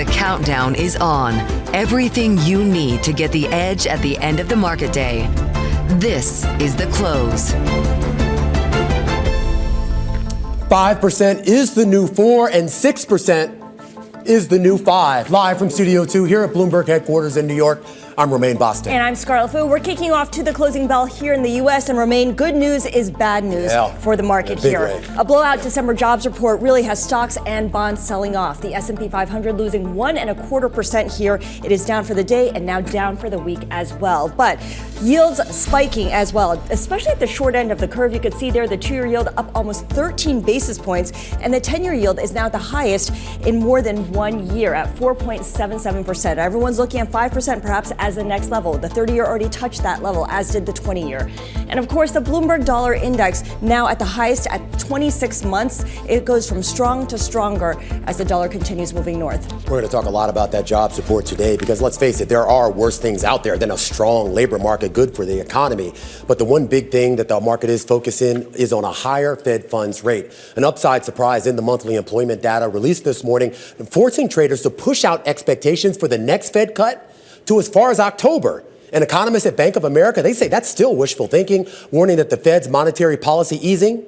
The countdown is on. Everything you need to get the edge at the end of the market day. This is The Close. 5% is the new 4 and 6% is the new 5. Live from Studio 2 here at Bloomberg headquarters in New York. I'm Romaine Boston. And I'm Scarlett Fu. We're kicking off to the closing bell here in the U.S. And Romaine, good news is bad news for the market here. A blowout December jobs report really has stocks and bonds selling off. The S&P 500 losing 1.25% here. It is down for the day and now down for the week as well. But yields spiking as well, especially at the short end of the curve. You can see there the 2-year yield up almost 13 basis points. And the 10-year yield is now the highest in more than 1 year at 4.77%. Everyone's looking at 5% perhaps as the next level. The 30-year already touched that level, as did the 20-year. And of course, the Bloomberg Dollar Index now at the highest at 26 months. It goes from strong to stronger as the dollar continues moving north. We're going to talk a lot about that jobs report today because let's face it, there are worse things out there than a strong labor market good for the economy. But the one big thing that the market is focusing is on a higher Fed funds rate. An upside surprise in the monthly employment data released this morning, forcing traders to push out expectations for the next Fed cut to as far as October. And economists at Bank of America, they say that's still wishful thinking, warning that the Fed's monetary policy easing,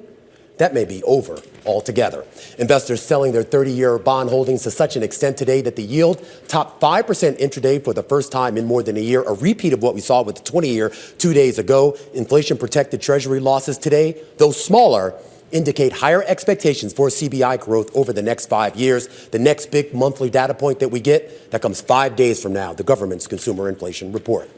that may be over altogether. Investors selling their 30-year bond holdings to such an extent today that the yield topped 5% intraday for the first time in more than a year, a repeat of what we saw with the 20-year 2 days ago. Inflation-protected Treasury losses today, though smaller, indicate higher expectations for CPI growth over the next 5 years. The next big monthly data point that we get, that comes 5 days from now, the government's consumer inflation report.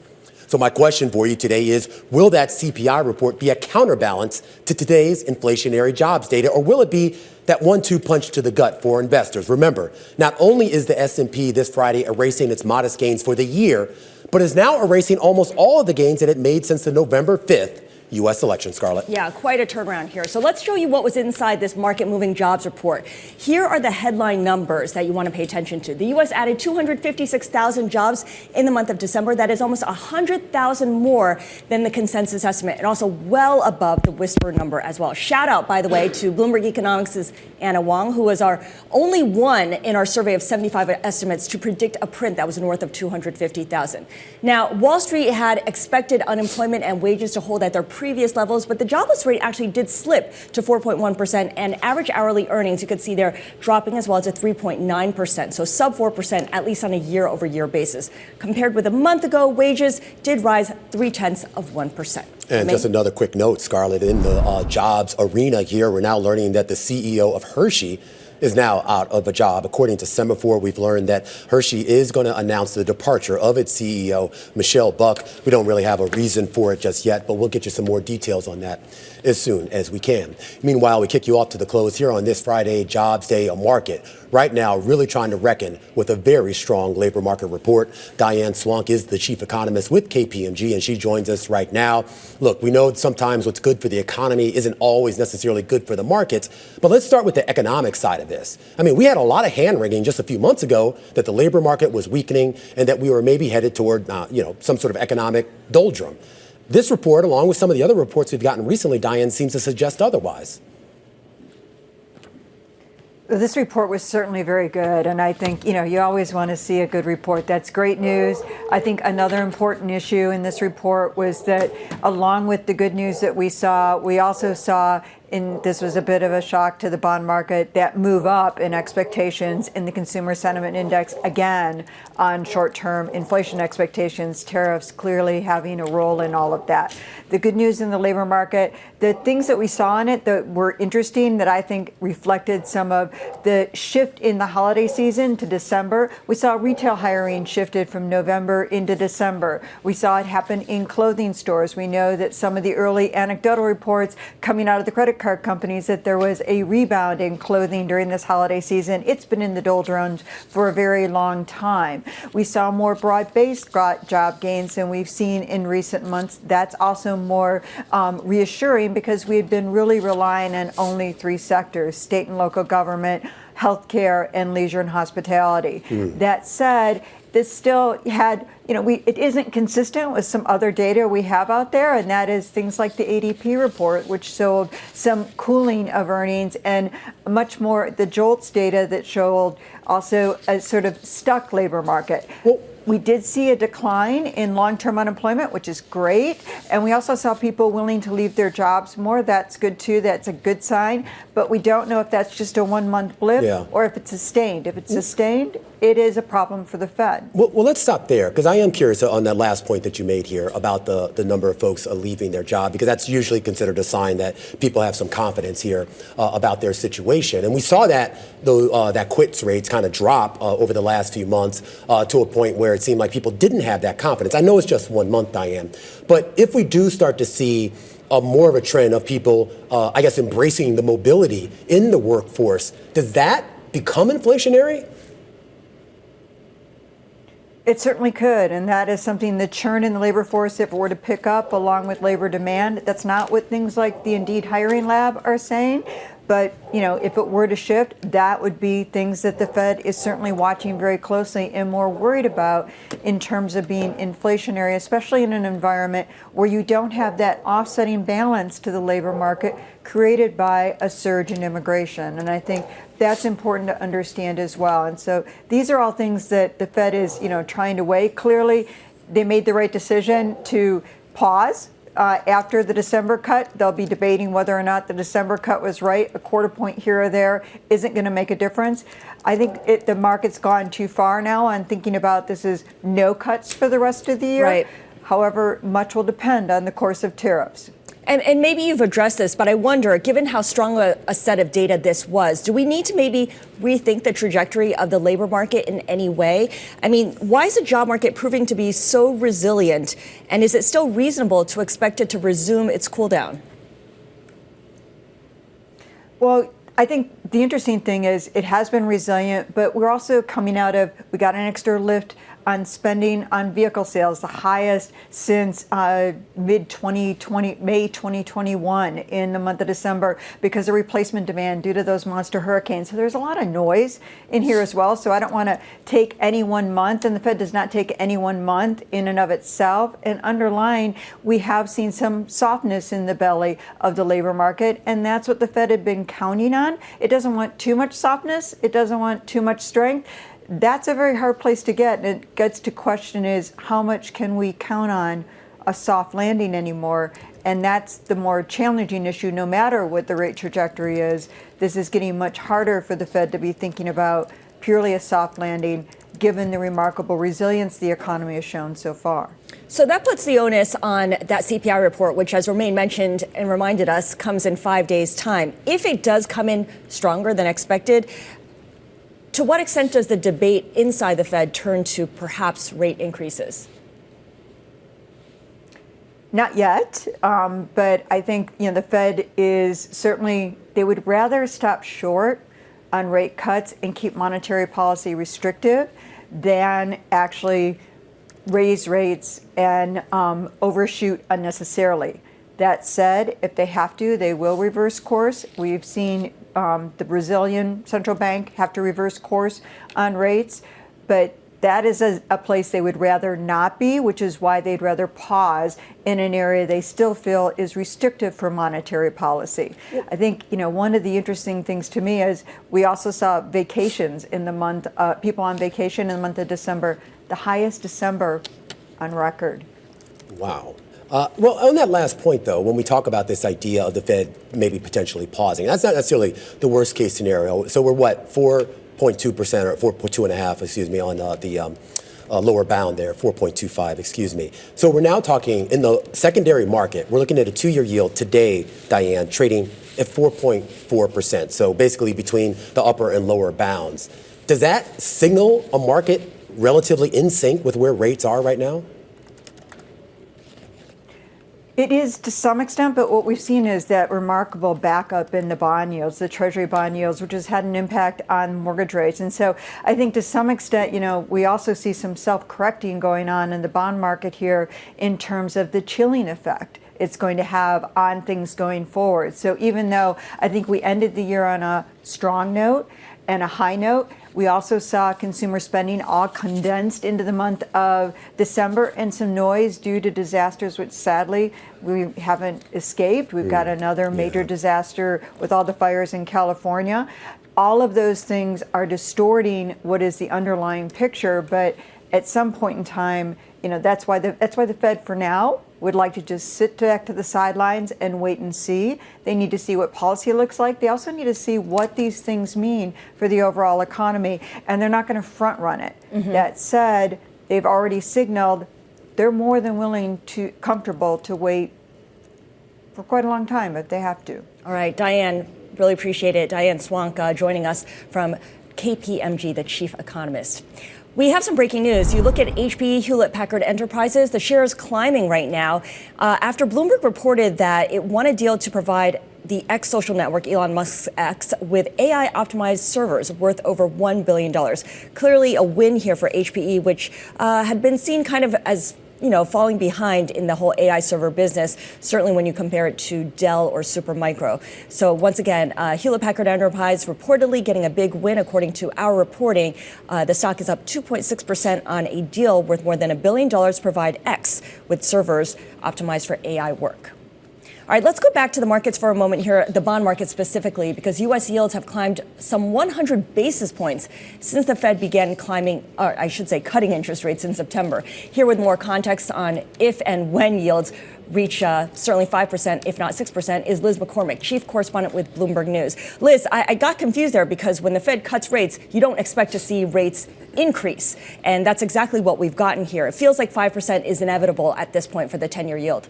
So my question for you today is, will that CPI report be a counterbalance to today's inflationary jobs data, or will it be that 1-2 punch to the gut for investors? Remember, not only is the S&P this Friday erasing its modest gains for the year, but is now erasing almost all of the gains that it made since the November 5th U.S. election, Scarlett. Yeah, quite a turnaround here. So let's show you what was inside this market-moving jobs report. Here are the headline numbers that you want to pay attention to. The U.S. added 256,000 jobs in the month of December. That is almost 100,000 more than the consensus estimate, and also well above the whisper number as well. Shout out, by the way, to Bloomberg Economics' Anna Wong, who was our only one in our survey of 75 estimates to predict a print that was north of 250,000. Now, Wall Street had expected unemployment and wages to hold at their previous levels, but the jobless rate actually did slip to 4.1%, and average hourly earnings, you could see there, dropping as well to 3.9%, so sub 4%, at least on a year-over-year basis. Compared with a month ago, wages did rise 0.3%. And just another quick note, Scarlett, in the jobs arena here, we're now learning that the CEO of Hershey is now out of a job. According to Semaphore, we've learned that Hershey is going to announce the departure of its CEO, Michelle Buck. We don't really have a reason for it just yet, but we'll get you some more details on that as soon as we can. Meanwhile, we kick you off to the close here on this Friday Jobs Day, a market right now really trying to reckon with a very strong labor market report. Diane Swonk is the chief economist with KPMG, and she joins us right now. Look, we know sometimes what's good for the economy isn't always necessarily good for the markets, but let's start with the economic side of this. I mean, we had a lot of hand-wringing just a few months ago that the labor market was weakening and that we were maybe headed toward, some sort of economic doldrum. This report, along with some of the other reports we've gotten recently, Diane, seems to suggest otherwise. This report was certainly very good, and I think, you always want to see a good report. That's great news. I think another important issue in this report was that along with the good news that we saw, we also saw, and this was a bit of a shock to the bond market, that move up in expectations in the consumer sentiment index again on short-term inflation expectations, tariffs clearly having a role in all of that. The good news in the labor market, the things that we saw in it that were interesting that I think reflected some of the shift in the holiday season to December. We saw retail hiring shifted from November into December. We saw it happen in clothing stores. We know that some of the early anecdotal reports coming out of the credit card companies that there was a rebound in clothing during this holiday season. It's been in the doldrums for a very long time. We saw more broad-based job gains than we've seen in recent months. That's also more reassuring because we had been really relying on only 3 sectors: state and local government, healthcare and leisure and hospitality. That said, this still had, it isn't consistent with some other data we have out there, and that is things like the ADP report, which showed some cooling of earnings, and much more the JOLTS data that showed also a sort of stuck labor market. Well, we did see a decline in long-term unemployment, which is great. And we also saw people willing to leave their jobs more. That's good, too. That's a good sign. But we don't know if that's just a one-month blip or if it's sustained. If it's sustained, it is a problem for the Fed. Well, let's stop there, because I am curious on that last point that you made here about the number of folks leaving their job, because that's usually considered a sign that people have some confidence here about their situation. And we saw that that quits rates kind of drop over the last few months to a point where it seemed like people didn't have that confidence. I know it's just 1 month, Diane, but if we do start to see more of a trend of people, I guess, embracing the mobility in the workforce, does that become inflationary? It certainly could, and that is something the churn in the labor force, if it were to pick up along with labor demand, that's not what things like the Indeed Hiring Lab are saying. But, if it were to shift, that would be things that the Fed is certainly watching very closely and more worried about in terms of being inflationary, especially in an environment where you don't have that offsetting balance to the labor market created by a surge in immigration. And I think that's important to understand as well. And so these are all things that the Fed is, trying to weigh. Clearly, they made the right decision to pause. After the December cut, they'll be debating whether or not the December cut was right. A quarter point here or there isn't going to make a difference. I think the market's gone too far now on thinking about this as no cuts for the rest of the year. Right. However, much will depend on the course of tariffs. And maybe you've addressed this, but I wonder, given how strong a set of data this was, do we need to maybe rethink the trajectory of the labor market in any way? I mean, why is the job market proving to be so resilient? And is it still reasonable to expect it to resume its cool down? Well, I think the interesting thing is it has been resilient, but we're also coming out of, we got an extra lift on spending on vehicle sales, the highest since mid-2020, May 2021 in the month of December, because of replacement demand due to those monster hurricanes. So there's a lot of noise in here as well. So I don't want to take any 1 month, and the Fed does not take any 1 month in and of itself. And underlying, we have seen some softness in the belly of the labor market, and that's what the Fed had been counting on. It doesn't want too much softness. It doesn't want too much strength. That's a very hard place to get. And it gets to question is how much can we count on a soft landing anymore? And that's the more challenging issue, no matter what the rate trajectory is. This is getting much harder for the Fed to be thinking about purely a soft landing, given the remarkable resilience the economy has shown so far. So that puts the onus on that CPI report, which, as Romaine mentioned and reminded us, comes in 5 days' time. If it does come in stronger than expected, to what extent does the debate inside the Fed turn to perhaps rate increases? Not yet, but I think the Fed is certainly, they would rather stop short on rate cuts and keep monetary policy restrictive than actually raise rates and overshoot unnecessarily. That said, if they have to, they will reverse course. We've seen the Brazilian central bank have to reverse course on rates, but that is a place they would rather not be, which is why they'd rather pause in an area they still feel is restrictive for monetary policy. I think, one of the interesting things to me is we also saw vacations in the month, people on vacation in the month of December, the highest December on record. Wow. Well, on that last point, though, when we talk about this idea of the Fed maybe potentially pausing, that's not necessarily the worst case scenario. So we're what, 4.2% or 4.2.5%, excuse me, on the lower bound there, 4.25, excuse me. So we're now talking in the secondary market. We're looking at a 2-year yield today, Diane, trading at 4.4%. So basically between the upper and lower bounds. Does that signal a market relatively in sync with where rates are right now? It is to some extent, but what we've seen is that remarkable backup in the bond yields, the Treasury bond yields, which has had an impact on mortgage rates. And so I think to some extent, we also see some self-correcting going on in the bond market here in terms of the chilling effect it's going to have on things going forward. So even though I think we ended the year on a strong note, and a high note. We also saw consumer spending all condensed into the month of December, and some noise due to disasters, which sadly we haven't escaped. We've got another major disaster with all the fires in California. All of those things are distorting what is the underlying picture, but at some point in time, that's why the Fed for now would like to just sit back to the sidelines and wait and see. They need to see what policy looks like. They also need to see what these things mean for the overall economy, and they're not going to front run it. That said, they've already signaled they're more than comfortable to wait for quite a long time if they have to. All right, Diane, really appreciate it. Diane Swonk joining us from KPMG, the chief economist. We have some breaking news. You look at HPE, Hewlett-Packard Enterprises, the share is climbing right now after Bloomberg reported that it won a deal to provide the X social network, Elon Musk's X, with AI-optimized servers worth over $1 billion. Clearly a win here for HPE, which had been seen kind of as falling behind in the whole AI server business, certainly when you compare it to Dell or Supermicro. So once again, Hewlett-Packard Enterprise reportedly getting a big win according to our reporting. The stock is up 2.6% on a deal worth more than $1 billion to provide X with servers optimized for AI work. All right, let's go back to the markets for a moment here, the bond market specifically, because U.S. yields have climbed some 100 basis points since the Fed began cutting interest rates in September. Here with more context on if and when yields reach certainly 5%, if not 6%, is Liz McCormick, chief correspondent with Bloomberg News. Liz, I got confused there because when the Fed cuts rates, you don't expect to see rates increase. And that's exactly what we've gotten here. It feels like 5% is inevitable at this point for the 10-year yield.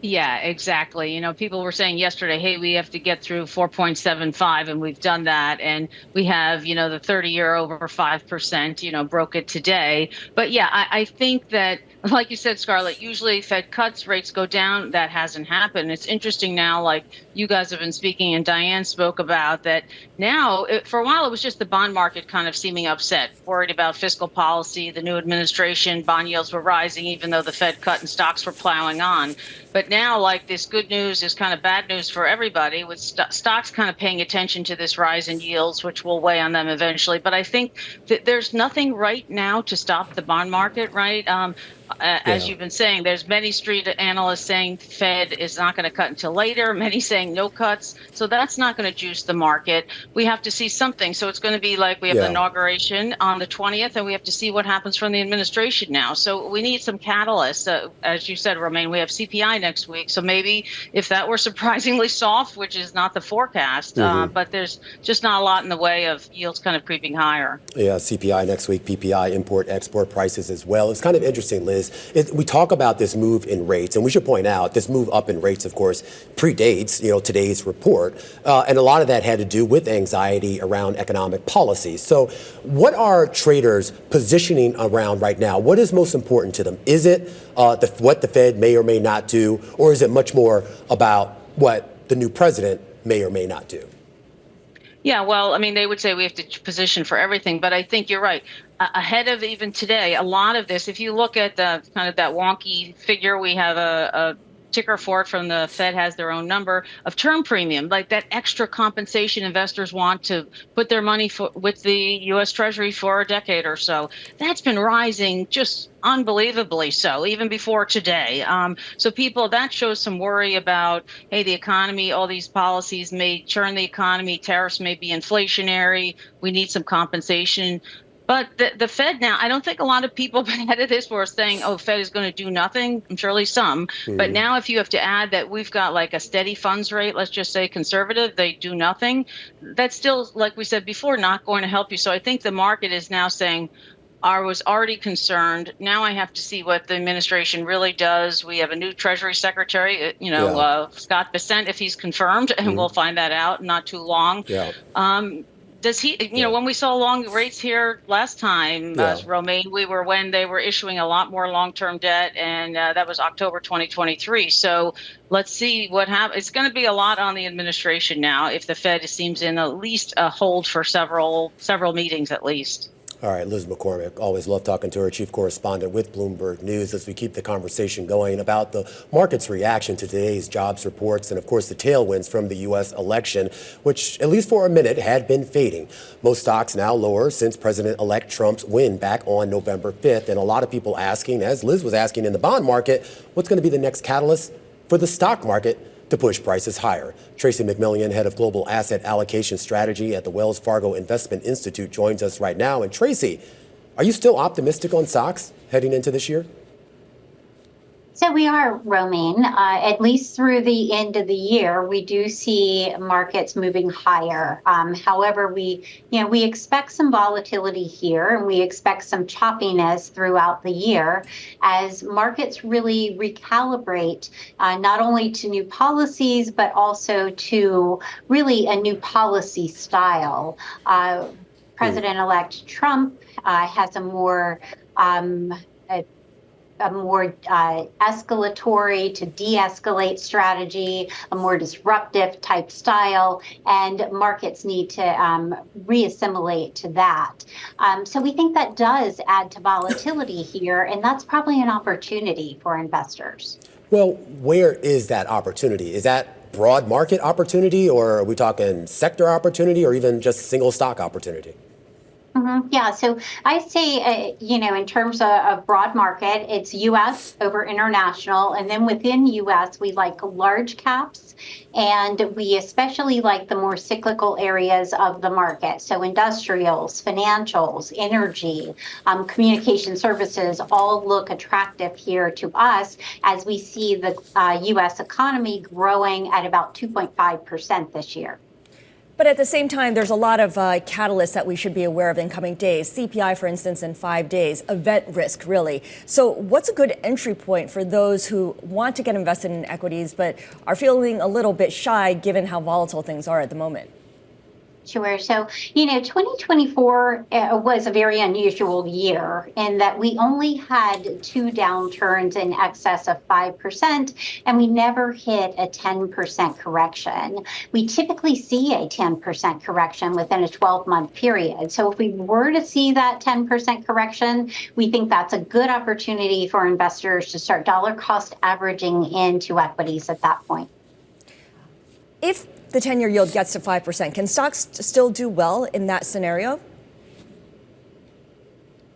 Yeah, exactly. People were saying yesterday, hey, we have to get through 4.75, and we've done that. And we have, the 30-year over 5%, broke it today. But yeah, I think that, like you said, Scarlett, usually Fed cuts, rates go down. That hasn't happened. It's interesting now, like you guys have been speaking and Diane spoke about that. Now, for a while, it was just the bond market kind of seeming upset, worried about fiscal policy, the new administration, bond yields were rising, even though the Fed cut and stocks were plowing on. But now, like, this good news is kind of bad news for everybody, with stocks kind of paying attention to this rise in yields, which will weigh on them eventually. But I think that there's nothing right now to stop the bond market, right? As you've been saying, there's many street analysts saying the Fed is not going to cut until later, many saying no cuts. So that's not going to juice the market. We have to see something. So it's going to be like we have the inauguration on the 20th, and we have to see what happens from the administration now. So we need some catalysts. As you said, Romaine, we have CPI next week. So maybe if that were surprisingly soft, which is not the forecast, but there's just not a lot in the way of yields kind of creeping higher. Yeah, CPI next week, PPI, import-export prices as well. It's kind of interesting, Liz. We talk about this move in rates, and we should point out this move up in rates, of course, predates today's report, and a lot of that had to do with anxiety around economic policy. So, what are traders positioning around right now? What is most important to them? Is it what the Fed may or may not do, or is it much more about what the new president may or may not do? Yeah, well, I mean, they would say we have to position for everything, but I think you're right. Ahead of even today, a lot of this, if you look at the kind of that wonky figure, we have a ticker for it from the Fed has their own number of term premium, like that extra compensation investors want to put their money with the U.S. Treasury for a decade or so. That's been rising just unbelievably so, even before today. So that shows some worry about, hey, the economy, all these policies may churn the economy, tariffs may be inflationary, we need some compensation. But the Fed now, I don't think a lot of people ahead of this were saying, oh, Fed is going to do nothing. I'm surely some. But now if you have to add that we've got like a steady funds rate, let's just say conservative, they do nothing. That's still, like we said before, not going to help you. So I think the market is now saying, I was already concerned. Now I have to see what the administration really does. We have a new Treasury Secretary, Scott Bessent, if he's confirmed, and we'll find that out in not too long. Yeah. Does he, when we saw long rates here last time, Romaine, when they were issuing a lot more long-term debt, and that was October 2023. So let's see what happens. It's going to be a lot on the administration now if the Fed seems in at least a hold for several meetings at least. All right, Liz McCormick, always love talking to her, chief correspondent with Bloomberg News, as we keep the conversation going about the market's reaction to today's jobs reports and, of course, the tailwinds from the U.S. election, which, at least for a minute, had been fading. Most stocks now lower since President-elect Trump's win back on November 5th. And a lot of people asking, as Liz was asking in the bond market, what's going to be the next catalyst for the stock market to push prices higher? Tracie McMillion, head of global asset allocation strategy at the Wells Fargo Investment Institute, joins us right now. And Tracie, are you still optimistic on stocks heading into this year? So we are, Romaine, at least through the end of the year, we do see markets moving higher. However, we expect some volatility here, and we expect some choppiness throughout the year as markets really recalibrate not only to new policies, but also to really a new policy style. President-elect Trump has a more escalatory to de-escalate strategy, a more disruptive type style, and markets need to re-assimilate to that. So we think that does add to volatility here, and that's probably an opportunity for investors. Well, where is that opportunity? Is that broad market opportunity, or are we talking sector opportunity, or even just single stock opportunity? Yeah, so I say, in terms of broad market, it's U.S. over international. And then within U.S., we like large caps, and we especially like the more cyclical areas of the market. So industrials, financials, energy, communication services all look attractive here to us as we see the U.S. economy growing at about 2.5% this year. But at the same time, there's a lot of catalysts that we should be aware of in coming days. CPI, for instance, in 5 days, event risk, really. So what's a good entry point for those who want to get invested in equities but are feeling a little bit shy given how volatile things are at the moment? Sure. So, 2024 was a very unusual year in that we only had 2 downturns in excess of 5%, and we never hit a 10% correction. We typically see a 10% correction within a 12-month period. So if we were to see that 10% correction, we think that's a good opportunity for investors to start dollar cost averaging into equities at that point. If the 10-year yield gets to 5%, can stocks still do well in that scenario?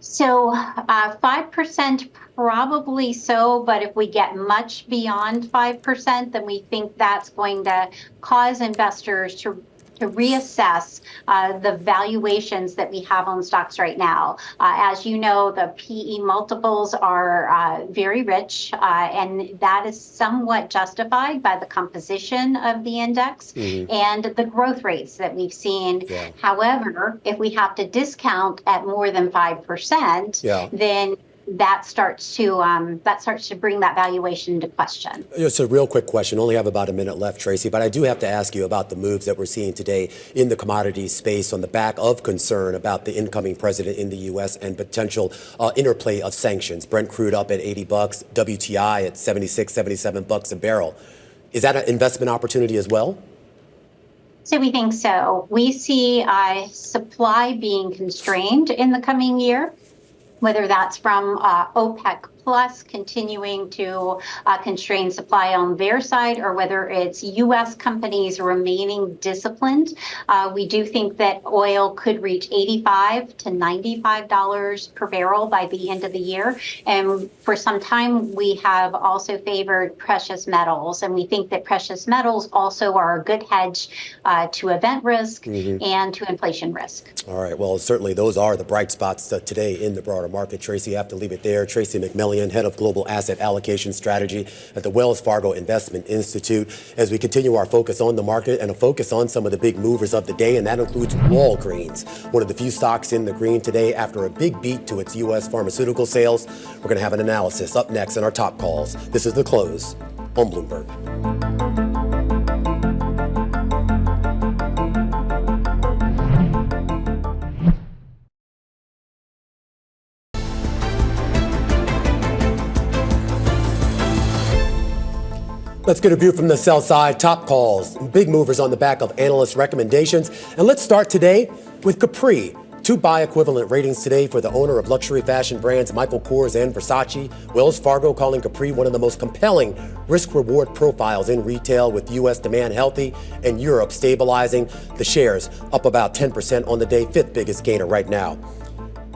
So 5% probably so, but if we get much beyond 5%, then we think that's going to cause investors to reassess the valuations that we have on stocks right now. As you know, the PE multiples are very rich, and that is somewhat justified by the composition of the index and the growth rates that we've seen. Yeah. However, if we have to discount at more than 5%, then that starts to bring that valuation into question. It's a real quick question. Only have about a minute left, Tracie, but I do have to ask you about the moves that we're seeing today in the commodities space on the back of concern about the incoming president in the U.S. and potential interplay of sanctions. Brent crude up at $80, WTI at $76, $77 a barrel. Is that an investment opportunity as well? So we think so. We see supply being constrained in the coming year, whether that's from OPEC Plus continuing to constrain supply on their side, or whether it's U.S. companies remaining disciplined. We do think that oil could reach $85 to $95 per barrel by the end of the year. And for some time, we have also favored precious metals. And we think that precious metals also are a good hedge to event risk and to inflation risk. All right. Well, certainly those are the bright spots today in the broader market. Tracie, I have to leave it there. Tracie McMillion, head of global asset allocation strategy at the Wells Fargo Investment Institute, as we continue our focus on the market and a focus on some of the big movers of the day, and that includes Walgreens, one of the few stocks in the green today after a big beat to its U.S. pharmaceutical sales. We're going to have an analysis up next in our top calls. This is The Close on Bloomberg. Let's get a view from the sell side. Top calls, big movers on the back of analyst recommendations. And let's start today with Capri. Two buy equivalent ratings today for the owner of luxury fashion brands Michael Kors and Versace. Wells Fargo calling Capri one of the most compelling risk-reward profiles in retail, with U.S. demand healthy and Europe stabilizing. The shares up about 10% on the day, fifth biggest gainer right now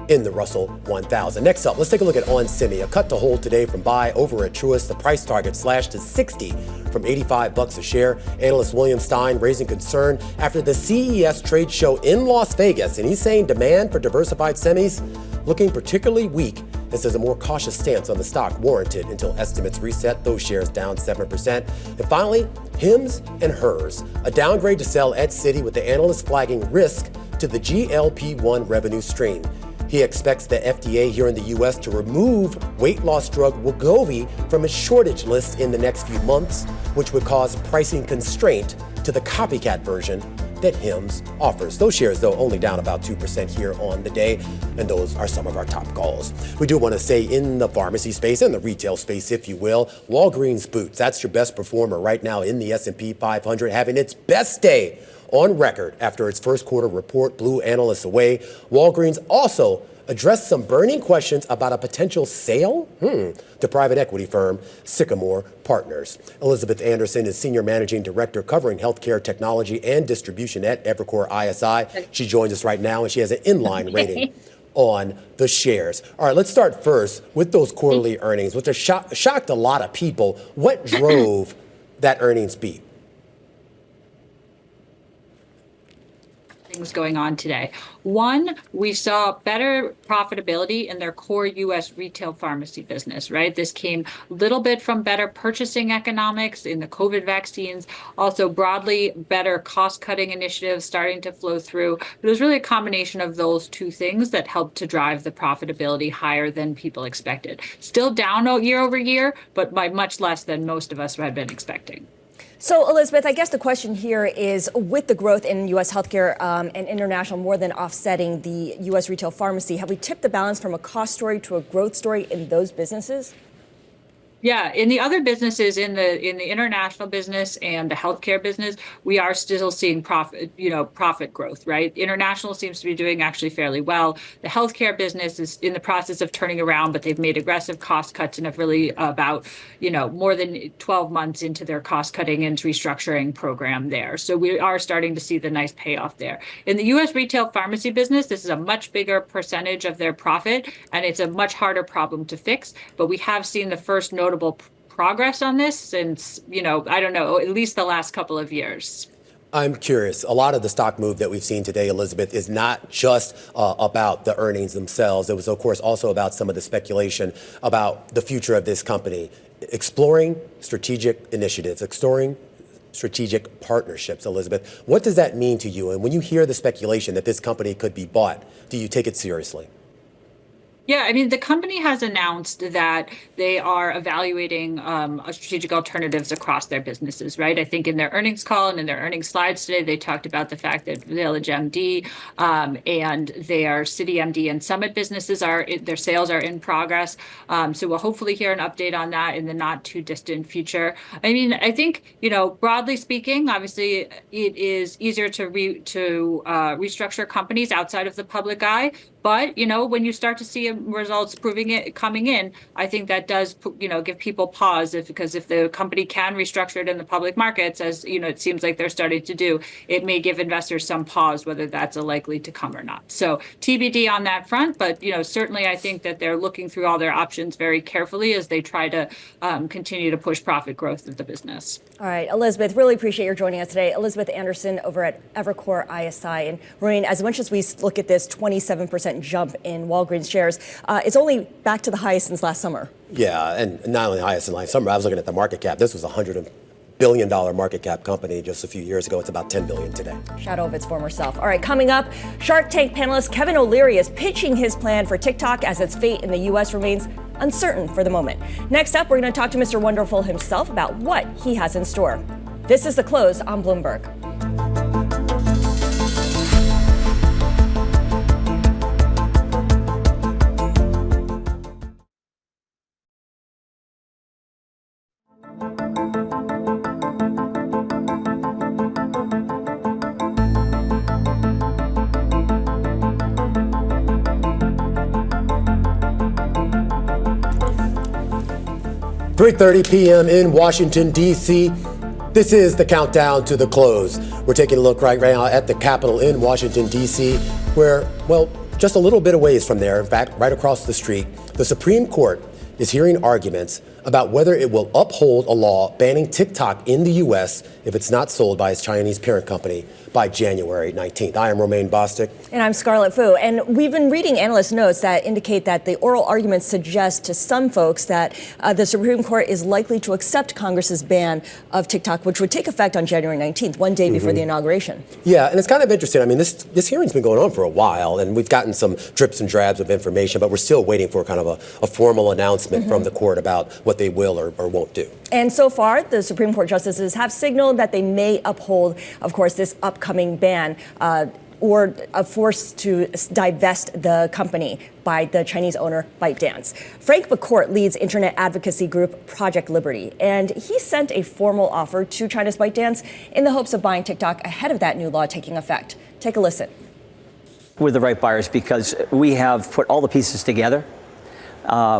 in the Russell 1000. Next up, let's take a look at onsemi. A cut to hold today from buy over at Truist. The price target slashed to 60 from $85 a share. Analyst William Stein raising concern after the CES trade show in Las Vegas, and he's saying demand for diversified semis looking particularly weak, and says a more cautious stance on the stock warranted until estimates reset. Those shares down 7%. And finally, Hims and Hers, a downgrade to sell at Citi, with the analyst flagging risk to the GLP-1 revenue stream. He expects the FDA here in the U.S. to remove weight loss drug Wegovy from its shortage list in the next few months, which would cause pricing constraint to the copycat version that Hims offers. Those shares, though, only down about 2% here on the day, and those are some of our top calls. We do want to say in the pharmacy space and the retail space, if you will, Walgreens Boots, that's your best performer right now in the S&P 500, having its best day on record after its first quarter report blew analysts away. Walgreens also addressed some burning questions about a potential sale to private equity firm Sycamore Partners. Elizabeth Anderson is Senior Managing Director covering healthcare technology and distribution at Evercore ISI. She joins us right now, and she has an inline rating on the shares. All right, let's start first with those quarterly earnings, which have shocked a lot of people. What drove that earnings beat? Things going on today. One, we saw better profitability in their core U.S. retail pharmacy business, right? This came a little bit from better purchasing economics in the COVID vaccines, also broadly better cost-cutting initiatives starting to flow through. It was really a combination of those two things that helped to drive the profitability higher than people expected. Still down year over year, but by much less than most of us had been expecting. So, Elizabeth, I guess the question here is, with the growth in U.S. healthcare and international more than offsetting the U.S. retail pharmacy, have we tipped the balance from a cost story to a growth story in those businesses? Yeah, in the other businesses, in the international business and the healthcare business, we are still seeing profit growth, right? International seems to be doing actually fairly well. The healthcare business is in the process of turning around, but they've made aggressive cost cuts and have really about, more than 12 months into their cost cutting and restructuring program there. So we are starting to see the nice payoff there. In the U.S. retail pharmacy business, this is a much bigger percentage of their profit, and it's a much harder problem to fix. But we have seen the first notable progress on this since, I don't know, at least the last couple of years. I'm curious. A lot of the stock move that we've seen today, Elizabeth, is not just about the earnings themselves. It was, of course, also about some of the speculation about the future of this company, exploring strategic initiatives, exploring strategic partnerships. Elizabeth, what does that mean to you? And when you hear the speculation that this company could be bought, do you take it seriously? Yeah, I mean, the company has announced that they are evaluating strategic alternatives across their businesses, right? I think in their earnings call and in their earnings slides today, they talked about the fact that Village MD and their City MD and Summit businesses their sales are in progress. So we'll hopefully hear an update on that in the not too distant future. I mean, I think, broadly speaking, obviously it is easier to restructure companies outside of the public eye. But, when you start to see results coming in, I think that does, give people pause because if the company can restructure it in the public markets, as, it seems like they're starting to do, it may give investors some pause whether that's likely to come or not. So TBD on that front. But, certainly I think that they're looking through all their options very carefully as they try to continue to push profit growth of the business. All right, Elizabeth, really appreciate your joining us today. Elizabeth Anderson over at Evercore ISI. And Maureen, as much as we look at this 27% jump in Walgreens shares, it's only back to the highest since last summer. Yeah, and not only the highest since last summer. I was looking at the market cap. This was a $100 billion market cap company just a few years ago. It's about $10 billion today. Shadow of its former self. All right, coming up, Shark Tank panelist Kevin O'Leary is pitching his plan for TikTok as its fate in the U.S. remains uncertain for the moment. Next up, we're going to talk to Mr. Wonderful himself about what he has in store. This is The Close on Bloomberg. 3:30 p.m. in Washington, D.C. This is the countdown to the close. We're taking a look right now at the Capitol in Washington, D.C., where, well, just a little bit of ways from there, in fact, right across the street, the Supreme Court is hearing arguments about whether it will uphold a law banning TikTok in the U.S. if it's not sold by its Chinese parent company by January 19th. I am Romaine Bostick. And I'm Scarlett Fu. And we've been reading analyst notes that indicate that the oral arguments suggest to some folks that the Supreme Court is likely to accept Congress's ban of TikTok, which would take effect on January 19th, one day before the inauguration. Yeah, and it's kind of interesting. I mean, this hearing's been going on for a while, and we've gotten some drips and drabs of information, but we're still waiting for kind of a formal announcement from the court about what they will or won't do. And so far, the Supreme Court justices have signaled that they may uphold, of course, this upcoming ban or a force to divest the company by the Chinese owner ByteDance. Frank McCourt leads internet advocacy group Project Liberty, and he sent a formal offer to China's ByteDance in the hopes of buying TikTok ahead of that new law taking effect. Take a listen. We're the right buyers because we have put all the pieces together.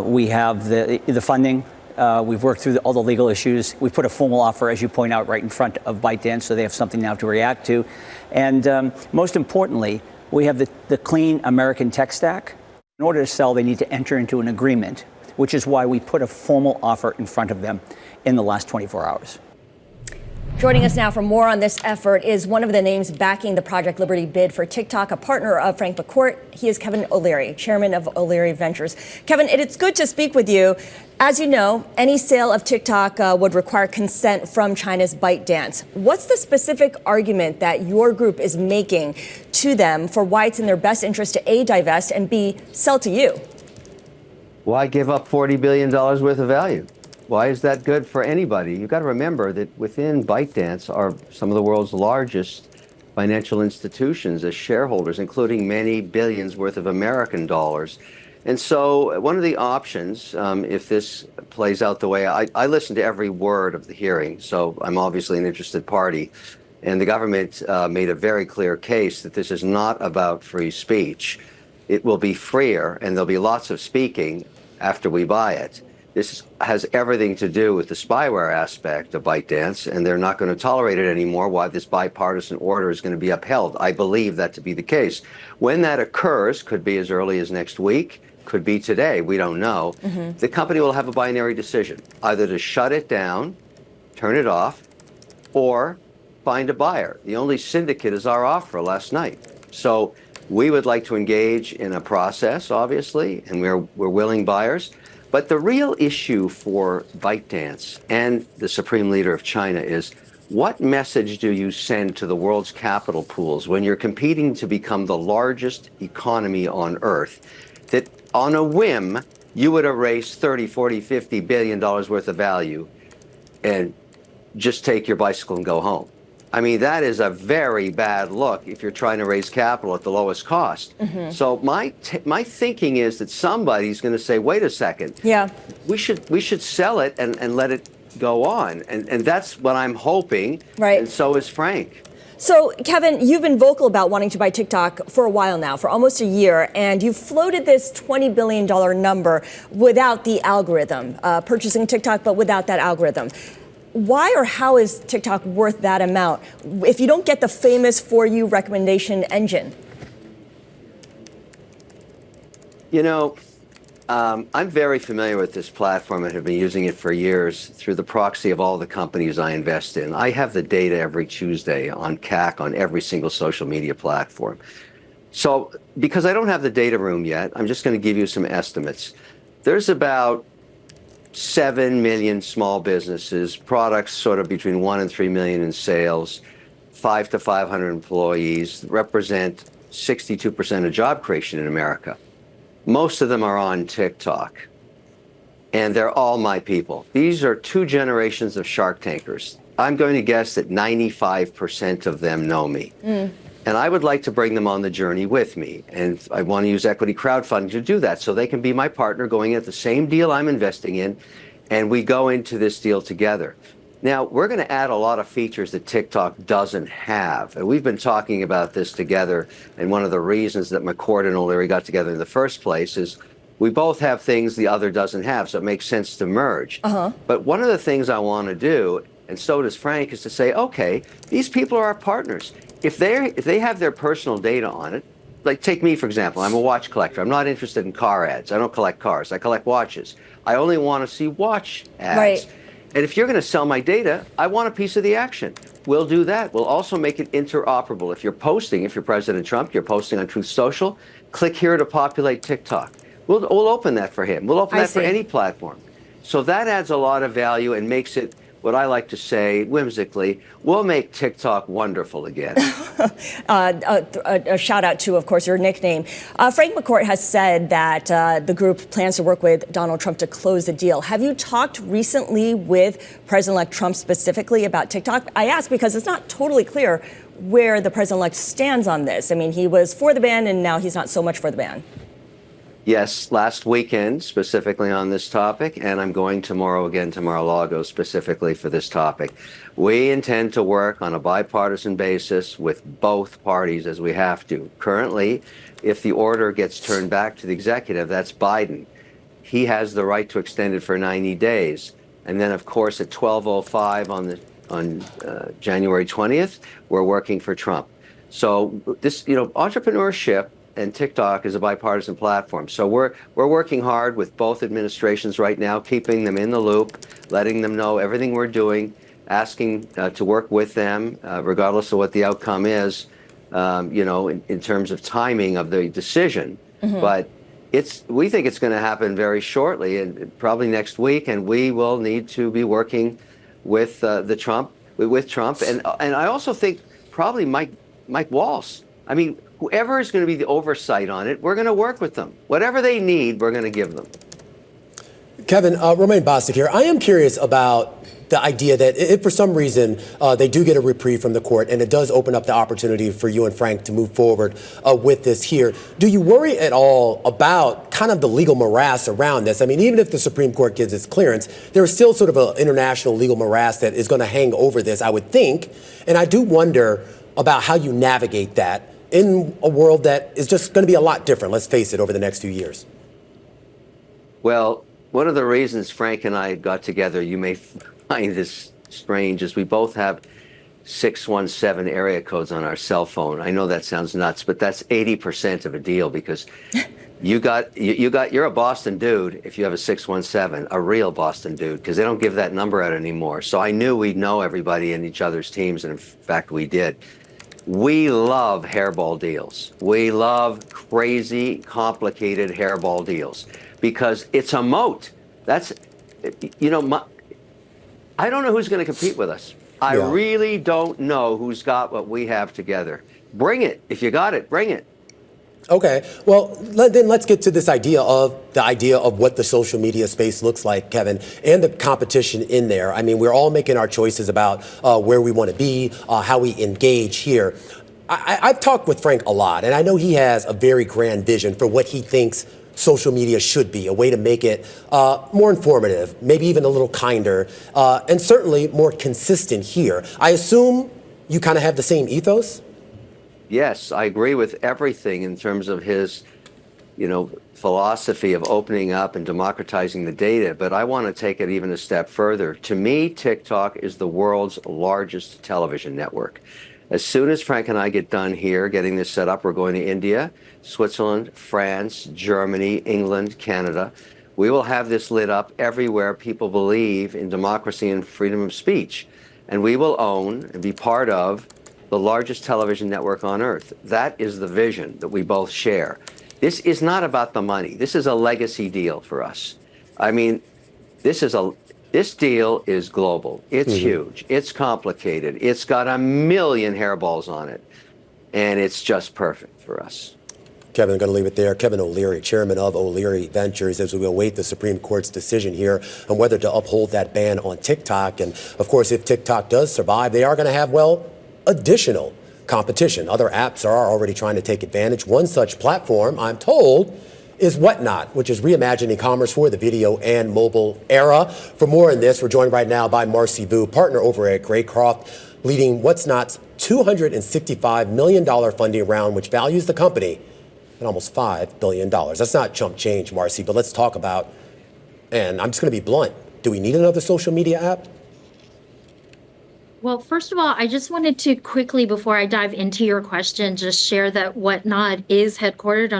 We have the funding. We've worked through all the legal issues. We've put a formal offer, as you point out, right in front of ByteDance, so they have something now to react to. And most importantly, we have the clean American tech stack. In order to sell, they need to enter into an agreement, which is why we put a formal offer in front of them in the last 24 hours. Joining us now for more on this effort is one of the names backing the Project Liberty bid for TikTok, a partner of Frank McCourt. He is Kevin O'Leary, chairman of O'Leary Ventures. Kevin, it's good to speak with you. As you know, any sale of TikTok would require consent from China's ByteDance. What's the specific argument that your group is making to them for why it's in their best interest to A, divest, and B, sell to you? Why give up $40 billion worth of value? Why is that good for anybody? You've got to remember that within ByteDance are some of the world's largest financial institutions as shareholders, including many billions worth of American dollars. And so one of the options, if this plays out the way, I listened to every word of the hearing, so I'm obviously an interested party. And the government made a very clear case that this is not about free speech. It will be freer, and there'll be lots of speaking after we buy it. This has everything to do with the spyware aspect of ByteDance, and they're not going to tolerate it anymore. Why this bipartisan order is going to be upheld. I believe that to be the case. When that occurs, could be as early as next week, could be today, we don't know. The company will have a binary decision, either to shut it down, turn it off, or find a buyer. The only syndicate is our offer last night. So we would like to engage in a process, obviously, and we're willing buyers. But the real issue for ByteDance and the supreme leader of China is, what message do you send to the world's capital pools when you're competing to become the largest economy on earth, that on a whim you would erase 30, 40, 50 billion dollars worth of value and just take your bicycle and go home? I mean, that is a very bad look if you're trying to raise capital at the lowest cost. So my thinking is that somebody's going to say, wait a second, we should sell it and let it go on. And that's what I'm hoping. Right. And so is Frank. So, Kevin, you've been vocal about wanting to buy TikTok for a while now, for almost a year, and you've floated this $20 billion number without the algorithm, purchasing TikTok, but without that algorithm. Why or how is TikTok worth that amount if you don't get the famous For You recommendation engine? You know, I'm very familiar with this platform and have been using it for years through the proxy of all the companies I invest in. I have the data every Tuesday on CAC on every single social media platform. So because I don't have the data room yet, I'm just going to give you some estimates. There's about 7 million small businesses, products sort of between 1 and 3 million in sales, 5 to 500 employees, represent 62% of job creation in America. Most of them are on TikTok, and they're all my people. These are 2 generations of Shark Tankers. I'm going to guess that 95% of them know me. And I would like to bring them on the journey with me. And I want to use equity crowdfunding to do that so they can be my partner going at the same deal I'm investing in. And we go into this deal together. Now, we're going to add a lot of features that TikTok doesn't have. And we've been talking about this together. And one of the reasons that McCourt and O'Leary got together in the first place is We both have things the other doesn't have, so it makes sense to merge. But one of the things I want to do, and so does Frank, is to say, okay, these people are our partners. If they have their personal data on it, like take me, for example, I'm a watch collector. I'm not interested in car ads. I don't collect cars. I collect watches. I only want to see watch ads. Right. And if you're going to sell my data, I want a piece of the action. We'll do that. We'll also make it interoperable. If you're President Trump, you're posting on Truth Social, click here to populate TikTok. We'll open that for him. We'll open that for any platform. So that adds a lot of value and makes it, what I like to say whimsically, we'll make TikTok wonderful again. A shout out to, of course, your nickname. Frank McCourt has said that the group plans to work with Donald Trump to close the deal. Have you talked recently with President-elect Trump specifically about TikTok? I ask because it's not totally clear where the president-elect stands on this. I mean, he was for the ban and now he's not so much for the ban. Yes, last weekend, specifically on this topic, and I'm going tomorrow again to Mar-a-Lago specifically for this topic. We intend to work on a bipartisan basis with both parties as we have to. Currently, if the order gets turned back to the executive, that's Biden. He has the right to extend it for 90 days. And then, of course, at 12:05 on January 20th, we're working for Trump. So this, entrepreneurship and TikTok is a bipartisan platform. So we're working hard with both administrations right now, keeping them in the loop, letting them know everything we're doing, asking to work with them, regardless of what the outcome is, in terms of timing of the decision. But we think it's going to happen very shortly, and probably next week, and we will need to be working with Trump. And I also think probably Mike Waltz. I mean, whoever is going to be the oversight on it, we're going to work with them. Whatever they need, we're going to give them. Kevin, Romain Bostic here. I am curious about the idea that if for some reason they do get a reprieve from the court and it does open up the opportunity for you and Frank to move forward with this here, do you worry at all about kind of the legal morass around this? I mean, even if the Supreme Court gives its clearance, there is still sort of an international legal morass that is going to hang over this, I would think. And I do wonder about how you navigate that in a world that is just going to be a lot different, let's face it, over the next few years. Well, one of the reasons Frank and I got together, you may find this strange, is we both have 617 area codes on our cell phone. I know that sounds nuts, but that's 80% of a deal, because you're a Boston dude if you have a 617, a real Boston dude, because they don't give that number out anymore. So I knew we'd know everybody in each other's teams, and in fact we did. We love hairball deals. We love crazy, complicated hairball deals because it's a moat. That's, I don't know who's going to compete with us. I really don't know who's got what we have together. Bring it. If you got it, bring it. Okay. Well, then let's get to this idea of what the social media space looks like, Kevin, and the competition in there. I mean, we're all making our choices about where we want to be, how we engage here. I've talked with Frank a lot, and I know he has a very grand vision for what he thinks social media should be, a way to make it more informative, maybe even a little kinder, and certainly more consistent here. I assume you kind of have the same ethos? Yes, I agree with everything in terms of his, philosophy of opening up and democratizing the data. But I want to take it even a step further. To me, TikTok is the world's largest television network. As soon as Frank and I get done here getting this set up, we're going to India, Switzerland, France, Germany, England, Canada. We will have this lit up everywhere people believe in democracy and freedom of speech. And we will own and be part of the largest television network on earth. That is the vision that we both share. This is not about the money. This is a legacy deal for us. I mean, this deal is global. It's huge. It's complicated. It's got 1 million hairballs on it. And it's just perfect for us. Kevin, I'm going to leave it there. Kevin O'Leary, chairman of O'Leary Ventures, as we await the Supreme Court's decision here on whether to uphold that ban on TikTok. And, of course, if TikTok does survive, they are going to have, additional competition. Other apps are already trying to take advantage. One such platform, I'm told, is Whatnot, which is reimagining commerce for the video and mobile era. For more on this, we're joined right now by Marcie Vu, partner over at Greycroft, leading Whatnot's $265 million funding round, which values the company and almost $5 billion. That's not chump change, Marcie, but let's talk about, and I'm just going to be blunt, do we need another social media app? Well, first of all, I just wanted to quickly, before I dive into your question, just share that Whatnot is headquartered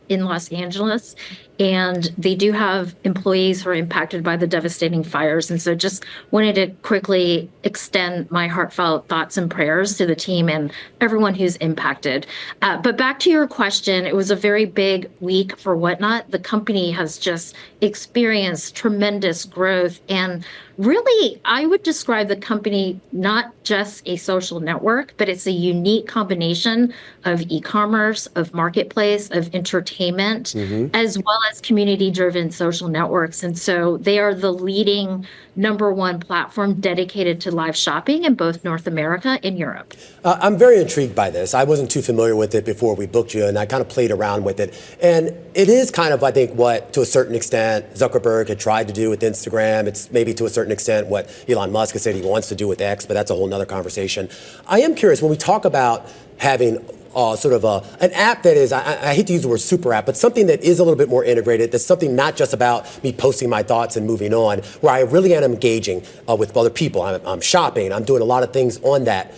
in Los Angeles, and they do have employees who are impacted by the devastating fires. And so just wanted to quickly extend my heartfelt thoughts and prayers to the team and everyone who's impacted. But back to your question, it was a very big week for Whatnot. The company has just experienced tremendous growth, and really, I would describe the company not just a social network, but it's a unique combination of e-commerce, of marketplace, of entertainment, as well as community-driven social networks. And so they are the leading #1 platform dedicated to live shopping in both North America and Europe. I'm very intrigued by this. I wasn't too familiar with it before we booked you, and I kind of played around with it. And it is kind of, I think, what, to a certain extent, Zuckerberg had tried to do with Instagram. It's maybe to a certain extent what Elon Musk has said he wants to do with X, but that's a whole nother conversation. I am curious, when we talk about having sort of an app that is, I hate to use the word super app, but something that is a little bit more integrated, that's something not just about me posting my thoughts and moving on, where I really am engaging with other people. I'm shopping, I'm doing a lot of things on that.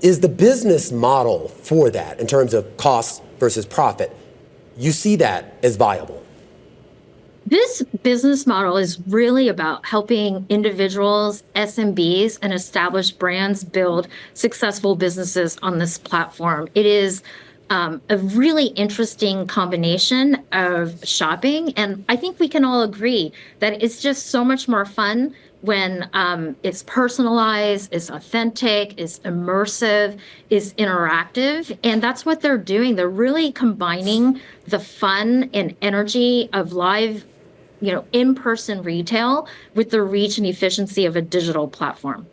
Is the business model for that, in terms of cost versus profit, you see that as viable? This business model is really about helping individuals, SMBs, and established brands build successful businesses on this platform. It is a really interesting combination of shopping, and I think we can all agree that it's just so much more fun when it's personalized, it's authentic, it's immersive, it's interactive, and that's what they're doing. They're really combining the fun and energy of live, in-person retail with the reach and efficiency of a digital platform.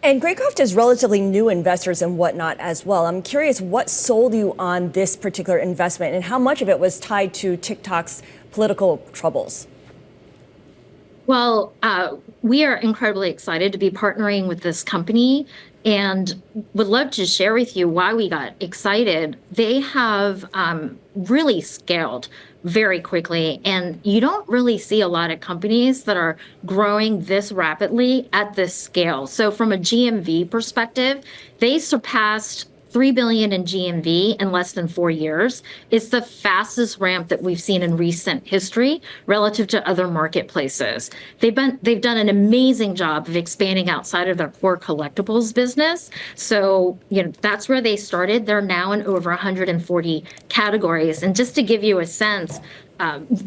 And Greycroft is relatively new investors and Whatnot as well. I'm curious what sold you on this particular investment and how much of it was tied to TikTok's political troubles? Well, we are incredibly excited to be partnering with this company and would love to share with you why we got excited. They have really scaled very quickly, and you don't really see a lot of companies that are growing this rapidly at this scale. So from a GMV perspective, they surpassed $3 billion in GMV in less than 4 years. It's the fastest ramp that we've seen in recent history relative to other marketplaces. They've done an amazing job of expanding outside of their core collectibles business. So, that's where they started. They're now in over 140 categories. And just to give you a sense,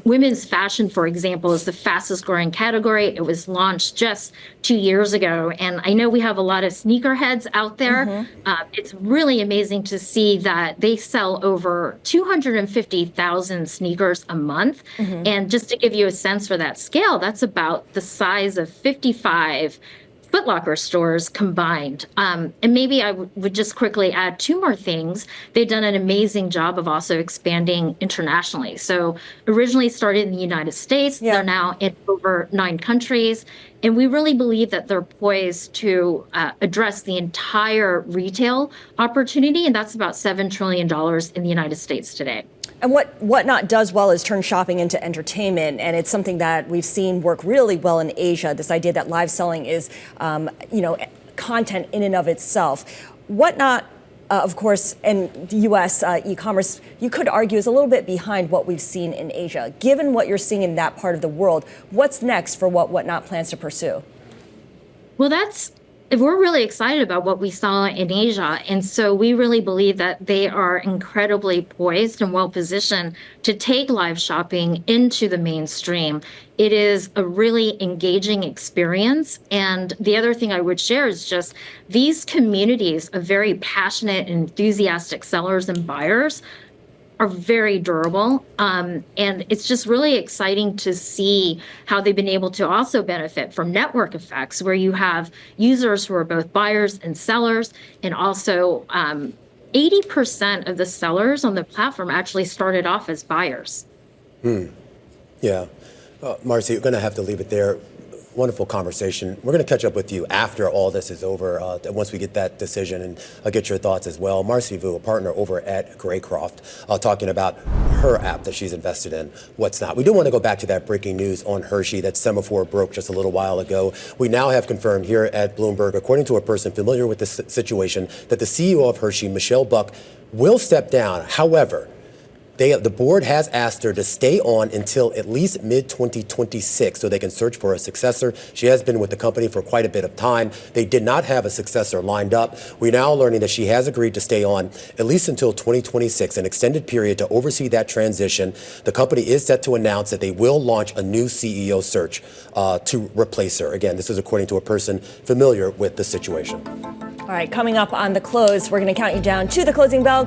women's fashion, for example, is the fastest growing category. It was launched just 2 years ago. And I know we have a lot of sneakerheads out there. It's really amazing to see that they sell over 250,000 sneakers a month. And just to give you a sense for that scale, that's about the size of 55 Foot Locker stores combined. And maybe I would just quickly add 2 more things. They've done an amazing job of also expanding internationally. So originally started in the United States, they're now in over 9 countries. And we really believe that they're poised to address the entire retail opportunity, and that's about $7 trillion in the United States today. And what Whatnot does well is turn shopping into entertainment, and it's something that we've seen work really well in Asia, this idea that live selling is, content in and of itself. Whatnot, of course, in the U.S. E-commerce, you could argue is a little bit behind what we've seen in Asia. Given what you're seeing in that part of the world, what's next for what Whatnot plans to pursue? Well, we're really excited about what we saw in Asia. And so we really believe that they are incredibly poised and well positioned to take live shopping into the mainstream. It is a really engaging experience. And the other thing I would share is just these communities of very passionate and enthusiastic sellers and buyers are very durable. And it's just really exciting to see how they've been able to also benefit from network effects, where you have users who are both buyers and sellers, and also 80% of the sellers on the platform actually started off as buyers. Yeah. Marcie, you're going to have to leave it there. Wonderful conversation. We're going to catch up with you after all this is over, once we get that decision, and I'll get your thoughts as well. Marcie Vu, a partner over at Greycroft, talking about her app that she's invested in, what's not. We do want to go back to that breaking news on Hershey. That semaphore broke just a little while ago. We now have confirmed here at Bloomberg, according to a person familiar with this situation, that the CEO of Hershey, Michelle Buck, will step down. However, the board has asked her to stay on until at least mid-2026 so they can search for a successor. She has been with the company for quite a bit of time. They did not have a successor lined up. We're now learning that she has agreed to stay on at least until 2026, an extended period to oversee that transition. The company is set to announce that they will launch a new CEO search to replace her. Again, this is according to a person familiar with the situation. All right, coming up on the close, we're going to count you down to the closing bell.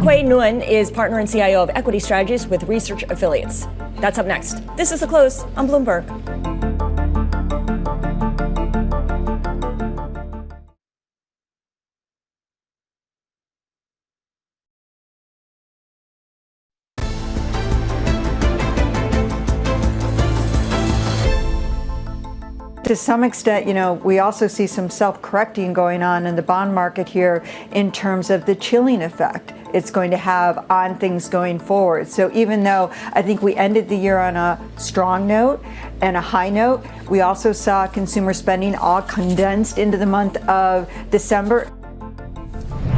Nguyen is partner and CIO of Equity Strategies with Research Affiliates. That's up next. This is The Close on Bloomberg. To some extent, we also see some self-correcting going on in the bond market here in terms of the chilling effect it's going to have on things going forward. So even though I think we ended the year on a strong note and a high note, we also saw consumer spending all condensed into the month of December.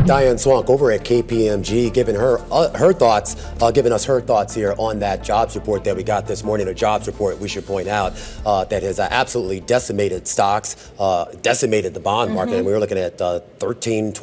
Diane Swonk over at KPMG, giving us her thoughts here on that jobs report that we got this morning. A jobs report, we should point out, that has absolutely decimated stocks, decimated the bond market. And we were looking at 13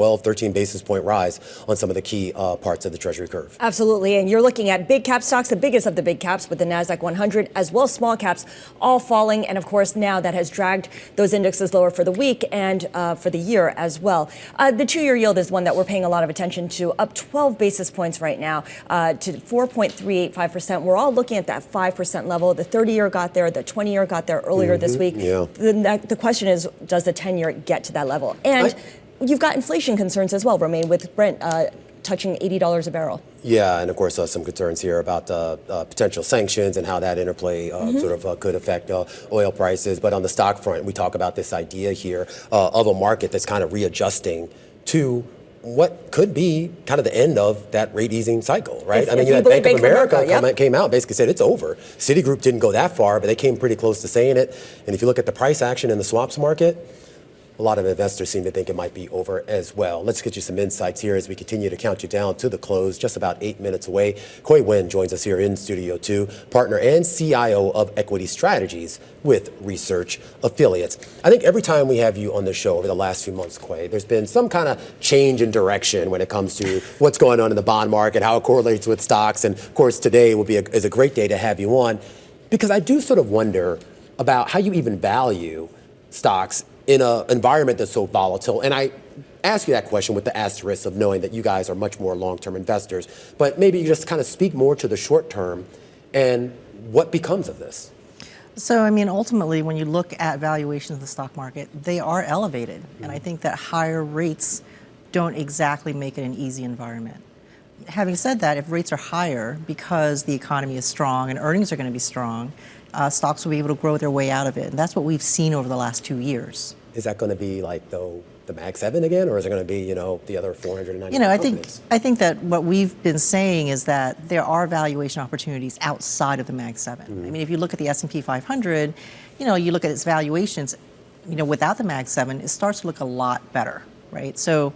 basis point rise on some of the key parts of the Treasury curve. Absolutely. And you're looking at big cap stocks, the biggest of the big caps with the NASDAQ 100, as well as small caps, all falling. And of course, now that has dragged those indexes lower for the week and for the year as well. The 2-year yield is one that we're paying a lot of attention to, up 12 basis points right now to 4.385%. We're all looking at that 5% level. The 30-year got there, the 20-year got there earlier this week. Yeah. The question is, does the 10-year get to that level? And you've got inflation concerns as well, Romaine, with Brent touching $80 a barrel. Yeah, and of course, some concerns here about potential sanctions and how that interplay could affect oil prices. But on the stock front, we talk about this idea here of a market that's kind of readjusting to what could be kind of the end of that rate easing cycle, right? You had Bank of America yep. came out, basically said it's over. Citigroup didn't go that far, but they came pretty close to saying it. And if you look at the price action in the swaps market, a lot of investors seem to think it might be over as well. Let's get you some insights here as we continue to count you down to the close, just about 8 minutes away. Nguyen joins us here in Studio 2, partner and CIO of Equity Strategies with Research Affiliates. I think every time we have you on the show over the last few months, Quay, there's been some kind of change in direction when it comes to what's going on in the bond market, how it correlates with stocks. And of course, today is a great day to have you on, because I do sort of wonder about how you even value stocks in an environment that's so volatile. And I ask you that question with the asterisk of knowing that you guys are much more long-term investors. But maybe you just kind of speak more to the short term and what becomes of this. So, ultimately, when you look at valuations of the stock market, they are elevated. And I think that higher rates don't exactly make it an easy environment. Having said that, if rates are higher because the economy is strong and earnings are going to be strong, stocks will be able to grow their way out of it. And that's what we've seen over the last 2 years. Is that going to be like the Mag 7 again, or is it going to be, the other 490 I think that what we've been saying is that there are valuation opportunities outside of the Mag 7. If you look at the S&P 500, you look at its valuations, without the Mag 7, it starts to look a lot better, right? So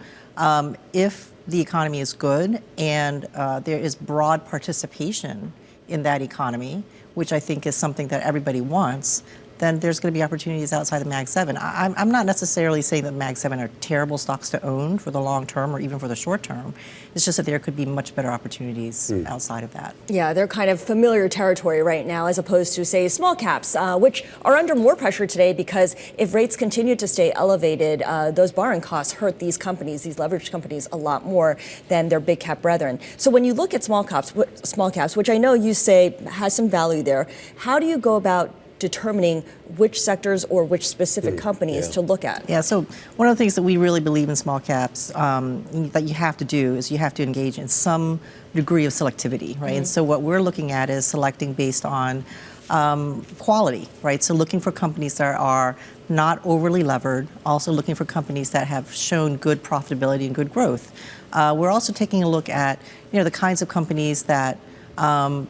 if the economy is good and there is broad participation in that economy, which I think is something that everybody wants, then there's going to be opportunities outside the Mag 7. I'm not necessarily saying that Mag 7 are terrible stocks to own for the long term or even for the short term. It's just that there could be much better opportunities outside of that. Yeah, they're kind of familiar territory right now as opposed to, say, small caps, which are under more pressure today because if rates continue to stay elevated, those borrowing costs hurt these companies, these leveraged companies, a lot more than their big cap brethren. So when you look at small caps, which I know you say has some value there, how do you go about determining which sectors or which specific companies to look at? Yeah, so one of the things that we really believe in small caps that you have to do is you have to engage in some degree of selectivity, right? And so what we're looking at is selecting based on quality, right? So looking for companies that are not overly levered, also looking for companies that have shown good profitability and good growth. We're also taking a look at, the kinds of companies that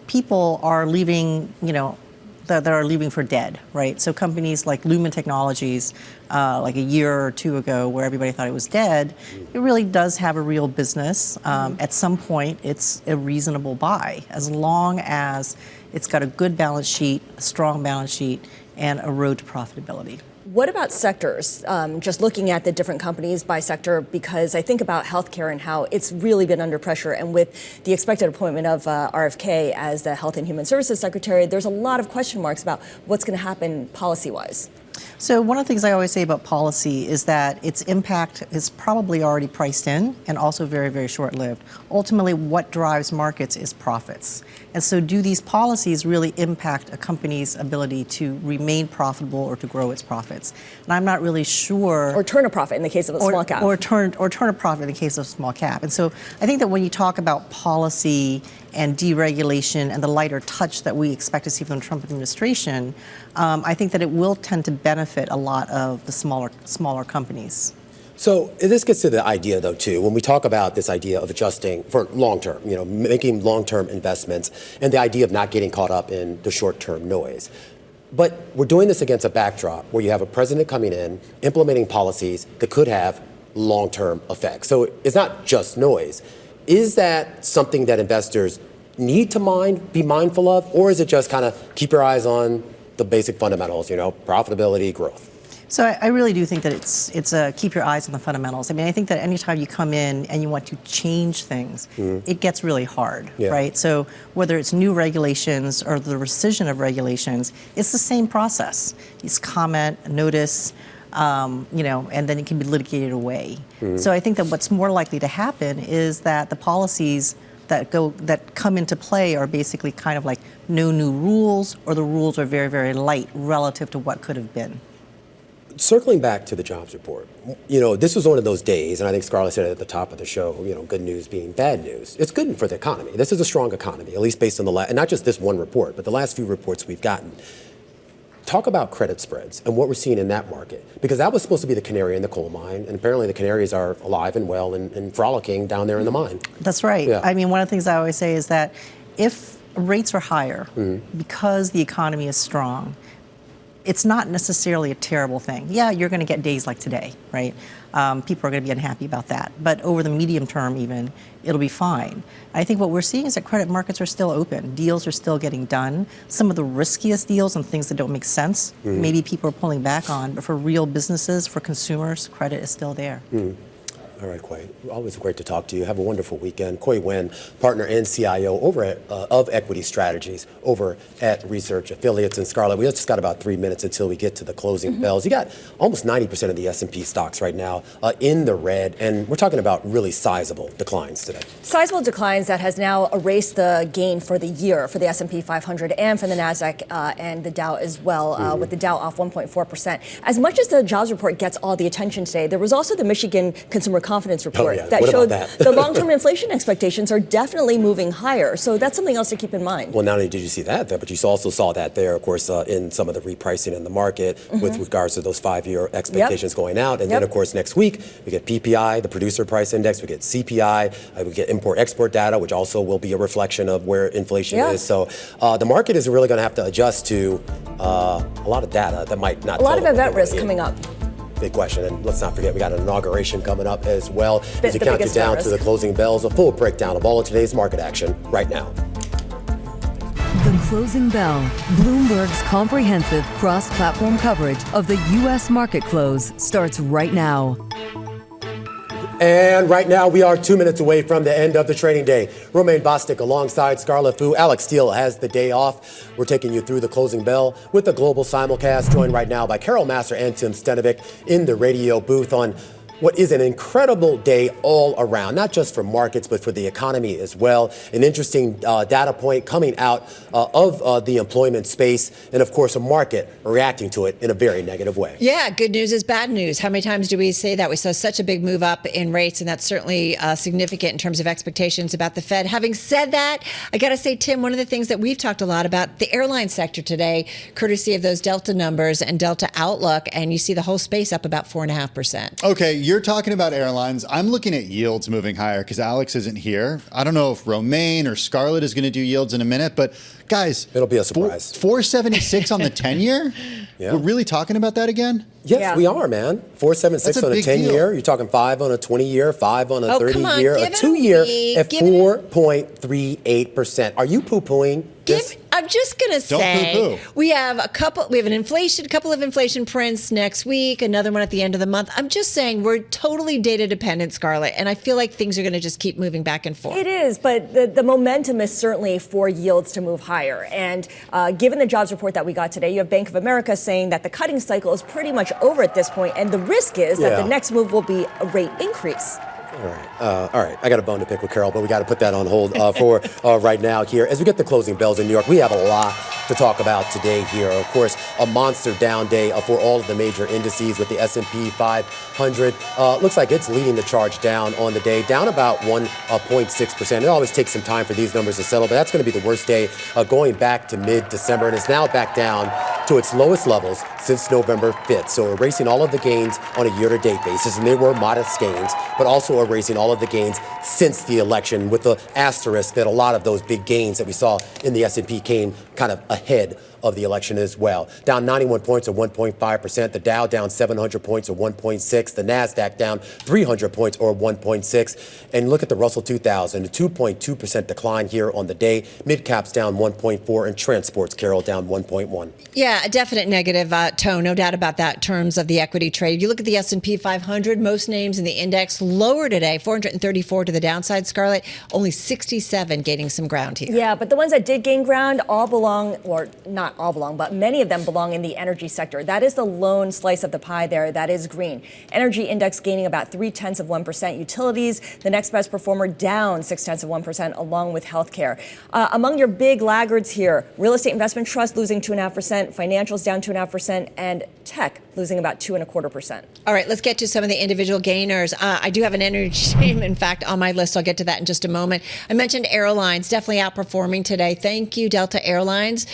people are leaving, that are leaving for dead, right? So companies like Lumen Technologies, like a year or two ago, where everybody thought it was dead, it really does have a real business. At some point, it's a reasonable buy, as long as it's got a good balance sheet, a strong balance sheet, and a road to profitability. What about sectors? Just looking at the different companies by sector, because I think about healthcare and how it's really been under pressure. And with the expected appointment of RFK as the Health and Human Services Secretary, there's a lot of question marks about what's going to happen policy-wise. So one of the things I always say about policy is that its impact is probably already priced in and also very, very short-lived. Ultimately, what drives markets is profits. And so do these policies really impact a company's ability to remain profitable or to grow its profits? And I'm not really sure. Or turn a profit in the case of a small cap. Or turn a profit in the case of small cap. And so I think that when you talk about policy and deregulation and the lighter touch that we expect to see from the Trump administration, I think that it will tend to benefit a lot of the smaller companies. So this gets to the idea, though, too, when we talk about this idea of adjusting for long-term, making long-term investments and the idea of not getting caught up in the short-term noise. But we're doing this against a backdrop where you have a president coming in, implementing policies that could have long-term effects. So it's not just noise. Is that something that investors need to be mindful of, or is it just kind of keep your eyes on the basic fundamentals, profitability, growth? So I really do think that it's keep your eyes on the fundamentals. I mean, I think that anytime you come in and you want to change things, it gets really hard, right? So whether it's new regulations or the rescission of regulations, it's the same process. It's comment, notice, and then it can be litigated away. So I think that what's more likely to happen is that the policies that come into play are basically kind of like no new rules, or the rules are very, very light relative to what could have been. Circling back to the jobs report, this was one of those days, and I think Scarlett said it at the top of the show, good news being bad news. It's good for the economy. This is a strong economy, at least based on and not just this one report, but the last few reports we've gotten. Talk about credit spreads and what we're seeing in that market, because that was supposed to be the canary in the coal mine, and apparently the canaries are alive and well and frolicking down there in the mine. That's right. Yeah. I mean, one of the things I always say is that if rates are higher because the economy is strong, it's not necessarily a terrible thing. Yeah, you're going to get days like today, right? People are going to be unhappy about that. But over the medium term even, it'll be fine. I think what we're seeing is that credit markets are still open. Deals are still getting done. Some of the riskiest deals and things that don't make sense, maybe people are pulling back on. But for real businesses, for consumers, credit is still there. All right, Quay. Always great to talk to you. Have a wonderful weekend. Nguyen, partner and CIO of Equity Strategies over at Research Affiliates. And Scarlett, we just got about 3 minutes until we get to the closing bells. You got almost 90% of the S&P stocks right now in the red, and we're talking about really sizable declines today. Sizable declines that has now erased the gain for the year for the S&P 500 and for the NASDAQ and the Dow as well, with the Dow off 1.4%. As much as the jobs report gets all the attention today, there was also the Michigan Consumer Confidence report that showed the long-term inflation expectations are definitely moving higher. So that's something else to keep in mind. Well, not only did you see that there, but you also saw that there, of course, in some of the repricing in the market with regards to those 5-year expectations going out. And then, of course, next week, we get PPI, the producer price index, we get CPI, we get import-export data, which also will be a reflection of where inflation is. So the market is really going to have to adjust to a lot of data that might not. A lot of event risk coming up. Big question, and let's not forget we got an inauguration coming up as well. As we count you down to the closing bells, a full breakdown of all of today's market action right now. The Closing Bell, Bloomberg's comprehensive cross-platform coverage of the U.S. market close starts right now. And right now, we are 2 minutes away from the end of the trading day. Romaine Bostick alongside Scarlett Vu. Alex Steele has the day off. We're taking you through the closing bell with a global simulcast, joined right now by Carol Massar and Tim Stenovic in the radio booth on what is an incredible day all around, not just for markets, but for the economy as well. An interesting data point coming out of the employment space, and of course, a market reacting to it in a very negative way. Yeah, good news is bad news. How many times do we say that? We saw such a big move up in rates, and that's certainly significant in terms of expectations about the Fed. Having said that, I got to say, Tim, one of the things that we've talked a lot about, the airline sector today, courtesy of those Delta numbers and Delta outlook, and you see the whole space up about 4.5%. Okay, you're talking about airlines. I'm looking at yields moving higher because Alex isn't here. I don't know if Romaine or Scarlett is going to do yields in a minute, but guys, it'll be a surprise. 476 on the 10-year? Yeah. We're really talking about that again? Yes, we are, man. 476 on a 10-year. You're talking 5 on a 20-year, 5 on a 30-year, a 2-year at 4.38%. Are you poo-pooing this? I'm just going to say poo-poo. we have a couple of inflation prints next week, another one at the end of the month. I'm just saying we're totally data dependent, Scarlett, and I feel like things are going to just keep moving back and forth. It is, but the momentum is certainly for yields to move higher. And given the jobs report that we got today, you have Bank of America saying that the cutting cycle is pretty much over at this point, and the risk is that the next move will be a rate increase. All right. I got a bone to pick with Carol, but we got to put that on hold for right now here. As we get the closing bells in New York, we have a lot to talk about today here. Of course, a monster down day for all of the major indices with the S&P 500. Looks like it's leading the charge down on the day, down about 1.6%. It always takes some time for these numbers to settle, but that's going to be the worst day going back to mid-December, and it's now back down to its lowest levels since November 5th. So erasing all of the gains on a year-to-date basis, and they were modest gains, but also erasing all of the gains since the election, with the asterisk that a lot of those big gains that we saw in the S&P came kind of ahead of the election as well. Down 91 points or 1.5%. The Dow down 700 points or 1.6%. The NASDAQ down 300 points or 1.6%. And look at the Russell 2000, a 2.2% decline here on the day. Mid-caps down 1.4% and transports, Carol, down 1.1%. Yeah, a definite negative tone, no doubt about that in terms of the equity trade. You look at the S&P 500, most names in the index lower today, 434 to the downside, Scarlett, only 67 gaining some ground here. Yeah, but the ones that did gain ground all belong, or not all belong, but many of them belong in the energy sector. That is the lone slice of the pie there. That is green. Energy index gaining about 0.3%. Utilities, the next best performer, down 0.6%, along with healthcare. Among your big laggards here, real estate investment trust losing 2.5%, financials down 2.5%, and tech losing about 2.25%. All right, let's get to some of the individual gainers. I do have an energy name, in fact, on my list. I'll get to that in just a moment. I mentioned airlines definitely outperforming today. Thank you, Delta Airlines,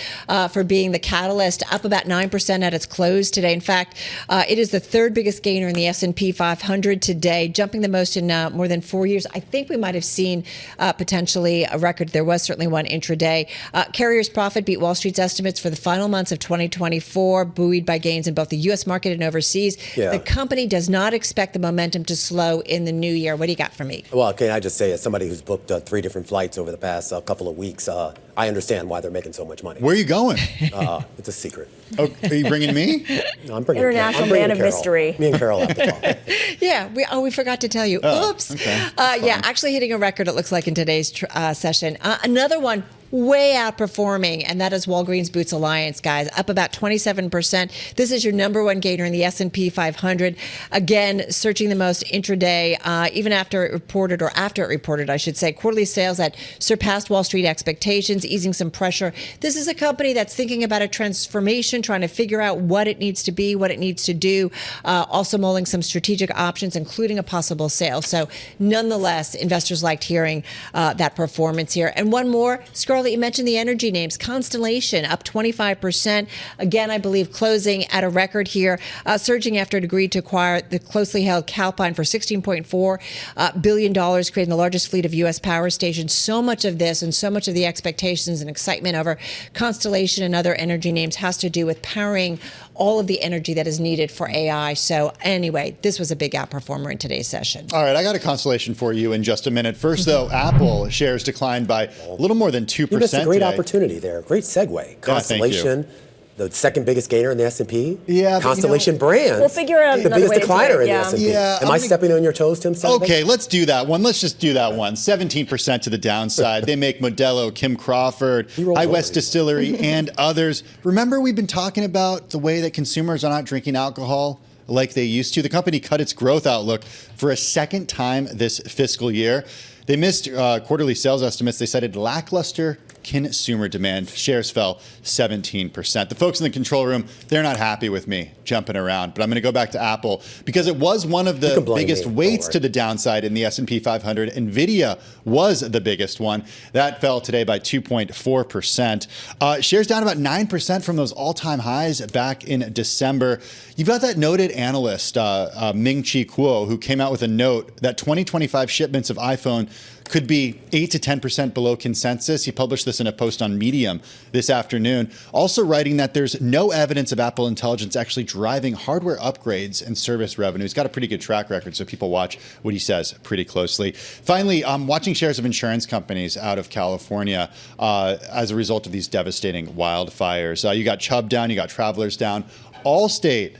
for being the catalyst, up about 9% at its close today. In fact, it is the third biggest gainer in the S&P 500 today, jumping the most in more than 4 years. I think we might have seen potentially a record. There was certainly one intraday. Carrier's profit beat Wall Street's estimates for the final months of 2024, buoyed by gains in both the U.S. market and overseas. Yeah. The company does not expect the momentum to slow in the new year. What do you got for me? Well, can I just say, as somebody who's booked 3 different flights over the past couple of weeks, I understand why they're making so much money. Where are you going? It's a secret. Oh, are you bringing me? No, I'm bringing International man of mystery. Me and Carol have to talk. Yeah, we forgot to tell you. Oops. Okay. Yeah, actually hitting a record, it looks like, in today's session. Another one way outperforming, and that is Walgreens Boots Alliance, guys, up about 27%. This is your number one gainer in the S&P 500. Again, searching the most intraday, even after it reported, I should say, quarterly sales that surpassed Wall Street expectations, easing some pressure. This is a company that's thinking about a transformation, trying to figure out what it needs to be, what it needs to do, also mulling some strategic options, including a possible sale. So nonetheless, investors liked hearing that performance here. And one more, Scarlett, you mentioned the energy names. Constellation up 25%. Again, I believe closing at a record here, surging after it agreed to acquire the closely held Calpine for $16.4 billion, creating the largest fleet of U.S. power stations. So much of this and so much of the expectations and excitement over Constellation and other energy names has to do with powering all of the energy that is needed for AI. So anyway, this was a big outperformer in today's session. All right, I got a constellation for you in just a minute. First, though, Apple shares declined by a little more than 2%. You missed a great today. opportunity there. Great segue. Constellation. Yeah, the second biggest gainer in the S&P. Yeah, Constellation Brands. We'll figure out the biggest decliner in the S&P. Yeah, Am I stepping on your toes, Tim? Okay, let's do that one. Let's just do that one. 17% to the downside. They make Modelo, Kim Crawford, High West Distillery, and others. Remember, we've been talking about the way that consumers are not drinking alcohol. like they used to. The company cut its growth outlook for a second time this fiscal year. They missed quarterly sales estimates. They cited lackluster consumer demand. Shares fell 17%. The folks in the control room, they're not happy with me jumping around, but I'm going to go back to Apple because it was one of the biggest weights to the downside in the S&P 500. NVIDIA was the biggest one. That fell today by 2.4%. Shares down about 9% from those all-time highs back in December. You've got that noted analyst, Ming-Chi Kuo, who came out with a note that 2025 shipments of iPhone could be 8 to 10% below consensus. He published this in a post on Medium this afternoon, also writing that there's no evidence of Apple Intelligence actually driving hardware upgrades and service revenue. He's got a pretty good track record, so people watch what he says pretty closely. Finally, watching shares of insurance companies out of California as a result of these devastating wildfires. You got Chubb down, you got Travelers down, Allstate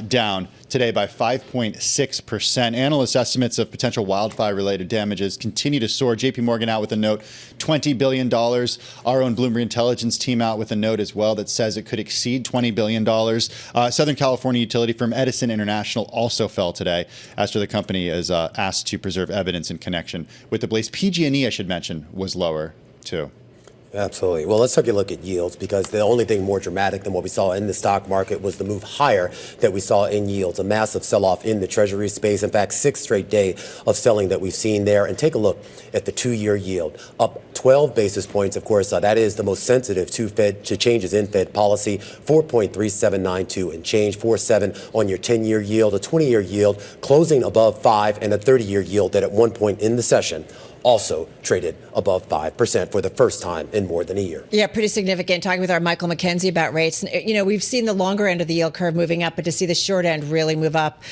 down today by 5.6%. Analyst estimates of potential wildfire-related damages continue to soar. JP Morgan out with a note, $20 billion. Our own Bloomberg Intelligence team out with a note as well that says it could exceed $20 billion. Southern California utility firm Edison International also fell today after the company is asked to preserve evidence in connection with the blaze. PG&E, I should mention, was lower too. Absolutely. Well, let's take a look at yields because the only thing more dramatic than what we saw in the stock market was the move higher that we saw in yields, a massive sell-off in the Treasury space. In fact, 6th straight day of selling that we've seen there. And take a look at the 2-year yield, up 12 basis points. Of course, that is the most sensitive to changes in Fed policy, 4.3792 and change, 4.7 on your 10-year yield, a 20-year yield closing above 5, and a 30-year yield that at one point in the session also traded above 5% for the first time in more than a year. Yeah, pretty significant. Talking with our Michael McKenzie about rates. You know, we've seen the longer end of the yield curve moving up, but to see the short end really move up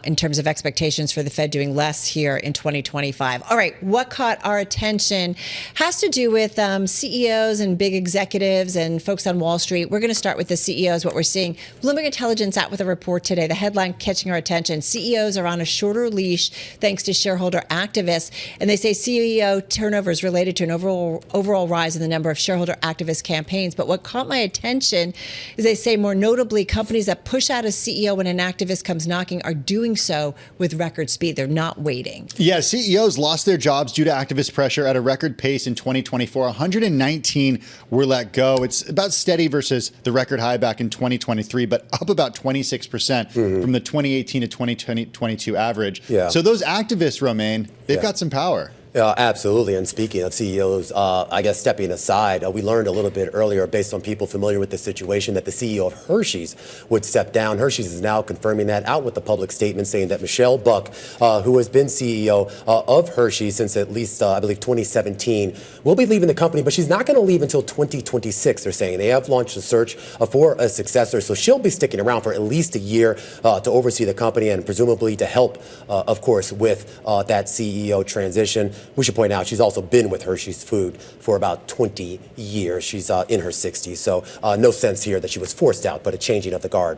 in terms of expectations for the Fed doing less here in 2025. All right, what caught our attention has to do with CEOs and big executives and folks on Wall Street. We're going to start with the CEOs, what we're seeing. Bloomberg Intelligence out with a report today. The headline catching our attention. CEOs are on a shorter leash thanks to shareholder activists. And they say CEO turnover is related to an overall rise in the number of shareholder activist campaigns. But what caught my attention is they say more notably companies that push out a CEO when an activist comes knocking are doing so with record speed. They're not waiting. Yeah, CEOs lost their jobs due to activist pressure at a record pace in 2024. 119 were let go. It's about steady versus the record high back in 2023, but up about 26% from the 2018 to 2022 average. Yeah. So those activists, Romaine, they've got some power. Absolutely. And speaking of CEOs, I guess stepping aside, we learned a little bit earlier, based on people familiar with the situation, that the CEO of Hershey's would step down. Hershey's is now confirming that, out with the public statement saying that Michelle Buck, who has been CEO of Hershey's since at least, I believe, 2017, will be leaving the company, but she's not going to leave until 2026, they're saying. They have launched a search for a successor, so she'll be sticking around for at least a year to oversee the company and presumably to help, of course, with that CEO transition. We should point out she's also been with Hershey's Food for about 20 years. She's in her 60s, so no sense here that she was forced out, but a changing of the guard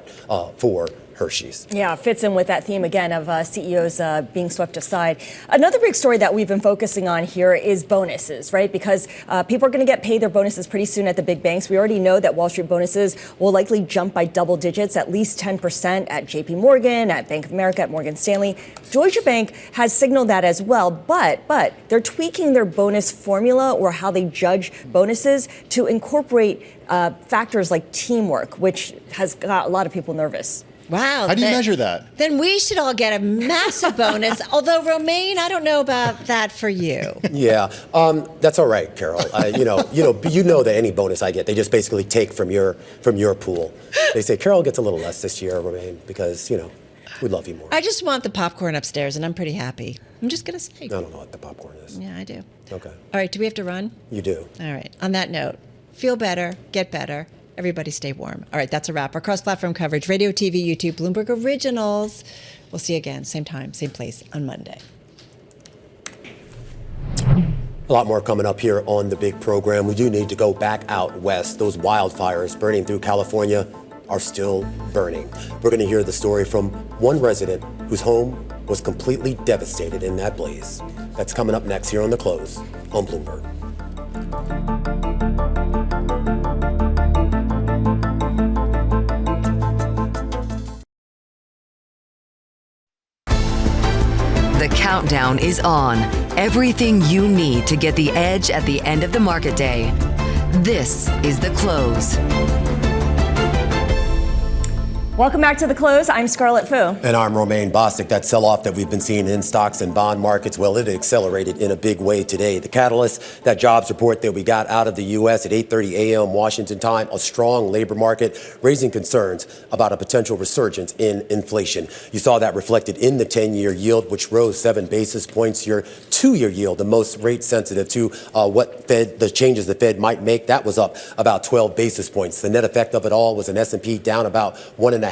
for Hershey's. Yeah, fits in with that theme again of CEOs being swept aside. Another big story that we've been focusing on here is bonuses, right? Because people are going to get paid their bonuses pretty soon at the big banks. We already know that Wall Street bonuses will likely jump by double digits, at least 10% at JP Morgan, at Bank of America, at Morgan Stanley. Deutsche Bank has signaled that as well, but they're tweaking their bonus formula or how they judge bonuses to incorporate factors like teamwork, which has got a lot of people nervous. Wow. How do you measure that? Then we should all get a massive bonus. Although, Romaine, I don't know about that for you. Yeah, that's all right, Carol. You know that any bonus I get, they just basically take from your pool. They say Carol gets a little less this year, Romaine, because we love you more. I just want the popcorn upstairs, and I'm pretty happy. I'm just going to say. I don't know what the popcorn is. Yeah, I do. Okay. All right, do we have to run? You do. All right. On that note, feel better, get better. Everybody stay warm. All right, that's a wrap. Our cross-platform coverage, radio, TV, YouTube, Bloomberg Originals. We'll see you again, same time, same place on Monday. A lot more coming up here on the big program. We do need to go back out west. Those wildfires burning through California are still burning. We're going to hear the story from one resident whose home was completely devastated in that blaze. That's coming up next here on The Close on Bloomberg. countdown is on. Everything you need to get the edge at the end of the market day. This is The Close. Welcome back to The Close. I'm Scarlett Fu. And I'm Romaine Bostic. That sell-off that we've been seeing in stocks and bond markets, well, it accelerated in a big way today. The catalyst, that jobs report that we got out of the U.S. at 8:30 a.m. Washington time, a strong labor market, raising concerns about a potential resurgence in inflation. You saw that reflected in the 10-year yield, which rose 7 basis points. Your 2-year yield, the most rate sensitive to the changes the Fed might make, that was up about 12 basis points. The net effect of it all was an S&P down about 1.5%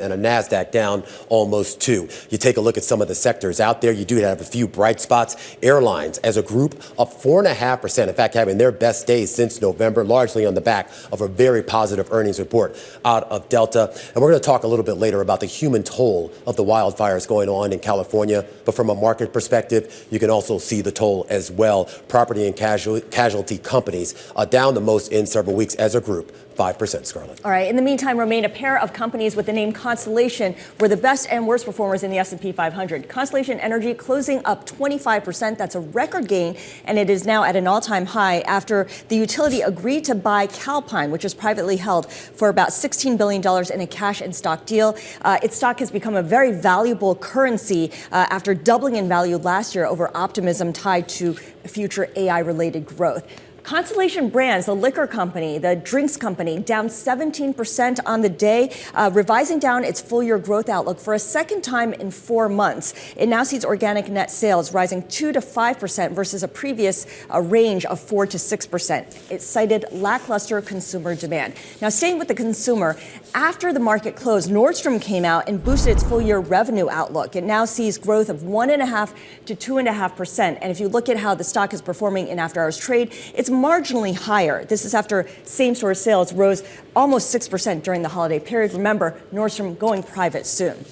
and a NASDAQ down almost 2%. You take a look at some of the sectors out there, you do have a few bright spots. Airlines as a group up 4.5%, in fact, having their best days since November, largely on the back of a very positive earnings report out of Delta. And we're going to talk a little bit later about the human toll of the wildfires going on in California. But from a market perspective, you can also see the toll as well. Property and casualty companies down the most in several weeks as a group. 5%, Scarlett. All right. In the meantime, Romaine, a pair of companies with the name Constellation were the best and worst performers in the S&P 500. Constellation Energy closing up 25%. That's a record gain, and it is now at an all-time high after the utility agreed to buy Calpine, which is privately held, for about $16 billion in a cash and stock deal. Its stock has become a very valuable currency after doubling in value last year over optimism tied to future AI-related growth. Constellation Brands, the liquor company, the drinks company, down 17% on the day, revising down its full-year growth outlook for a second time in 4 months. It now sees organic net sales rising 2 to 5% versus a previous range of 4 to 6%. It cited lackluster consumer demand. Now, staying with the consumer, after the market closed, Nordstrom came out and boosted its full-year revenue outlook. It now sees growth of 1.5% to 2.5%. And if you look at how the stock is performing in after-hours trade, it's marginally higher. This is after same-store sales rose almost 6% during the holiday period. Remember, Nordstrom going private soon.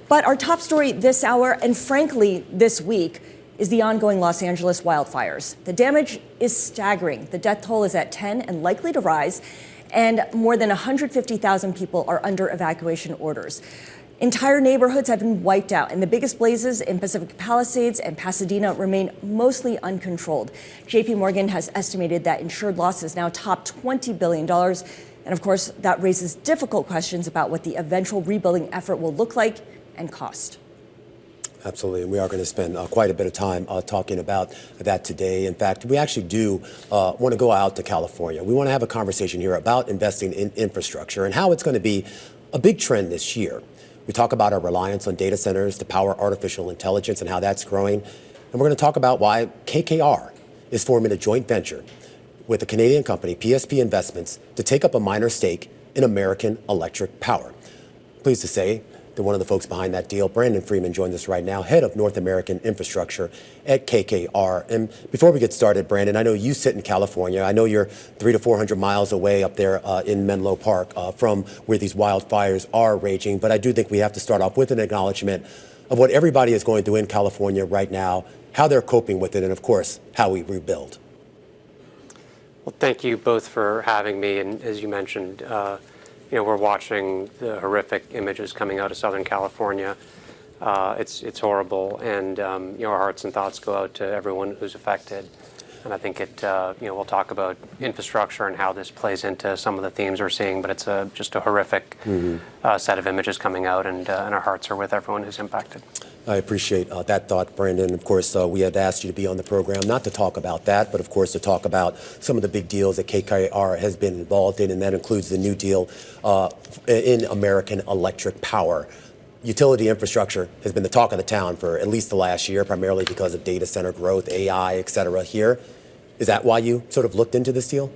But our top story this hour, and frankly this week, is the ongoing Los Angeles wildfires. The damage is staggering. The death toll is at 10 and likely to rise, and more than 150,000 people are under evacuation orders. Entire neighborhoods have been wiped out, and the biggest blazes in Pacific Palisades and Pasadena remain mostly uncontrolled. JP Morgan has estimated that insured losses now top $20 billion. And of course, that raises difficult questions about what the eventual rebuilding effort will look like and cost. Absolutely, and we are going to spend quite a bit of time talking about that today. In fact, we actually do want to go out to California. We want to have a conversation here about investing in infrastructure and how it's going to be a big trend this year. We talk about our reliance on data centers to power artificial intelligence and how that's growing. And we're going to talk about why KKR is forming a joint venture with a Canadian company, PSP Investments, to take up a minor stake in American Electric Power. Pleased to say that one of the folks behind that deal, Brandon Freiman, joins us right now, head of North American Infrastructure at KKR. And before we get started, Brandon, I know you sit in California. I know you're 300 to 400 miles away up there in Menlo Park from where these wildfires are raging. But I do think we have to start off with an acknowledgement of what everybody is going through in California right now, how they're coping with it, and of course, how we rebuild. Well, thank you both for having me. And as you mentioned, we're watching the horrific images coming out of Southern California. It's horrible, and our hearts and thoughts go out to everyone who's affected. And I think we'll talk about infrastructure and how this plays into some of the themes we're seeing. But it's just a horrific set of images coming out, and our hearts are with everyone who's impacted. I appreciate that thought, Brandon. Of course, we had asked you to be on the program, not to talk about that, but of course to talk about some of the big deals that KKR has been involved in, and that includes the new deal in American Electric Power. Utility infrastructure has been the talk of the town for at least the last year, primarily because of data center growth, AI, et cetera here. Is that why you sort of looked into this deal?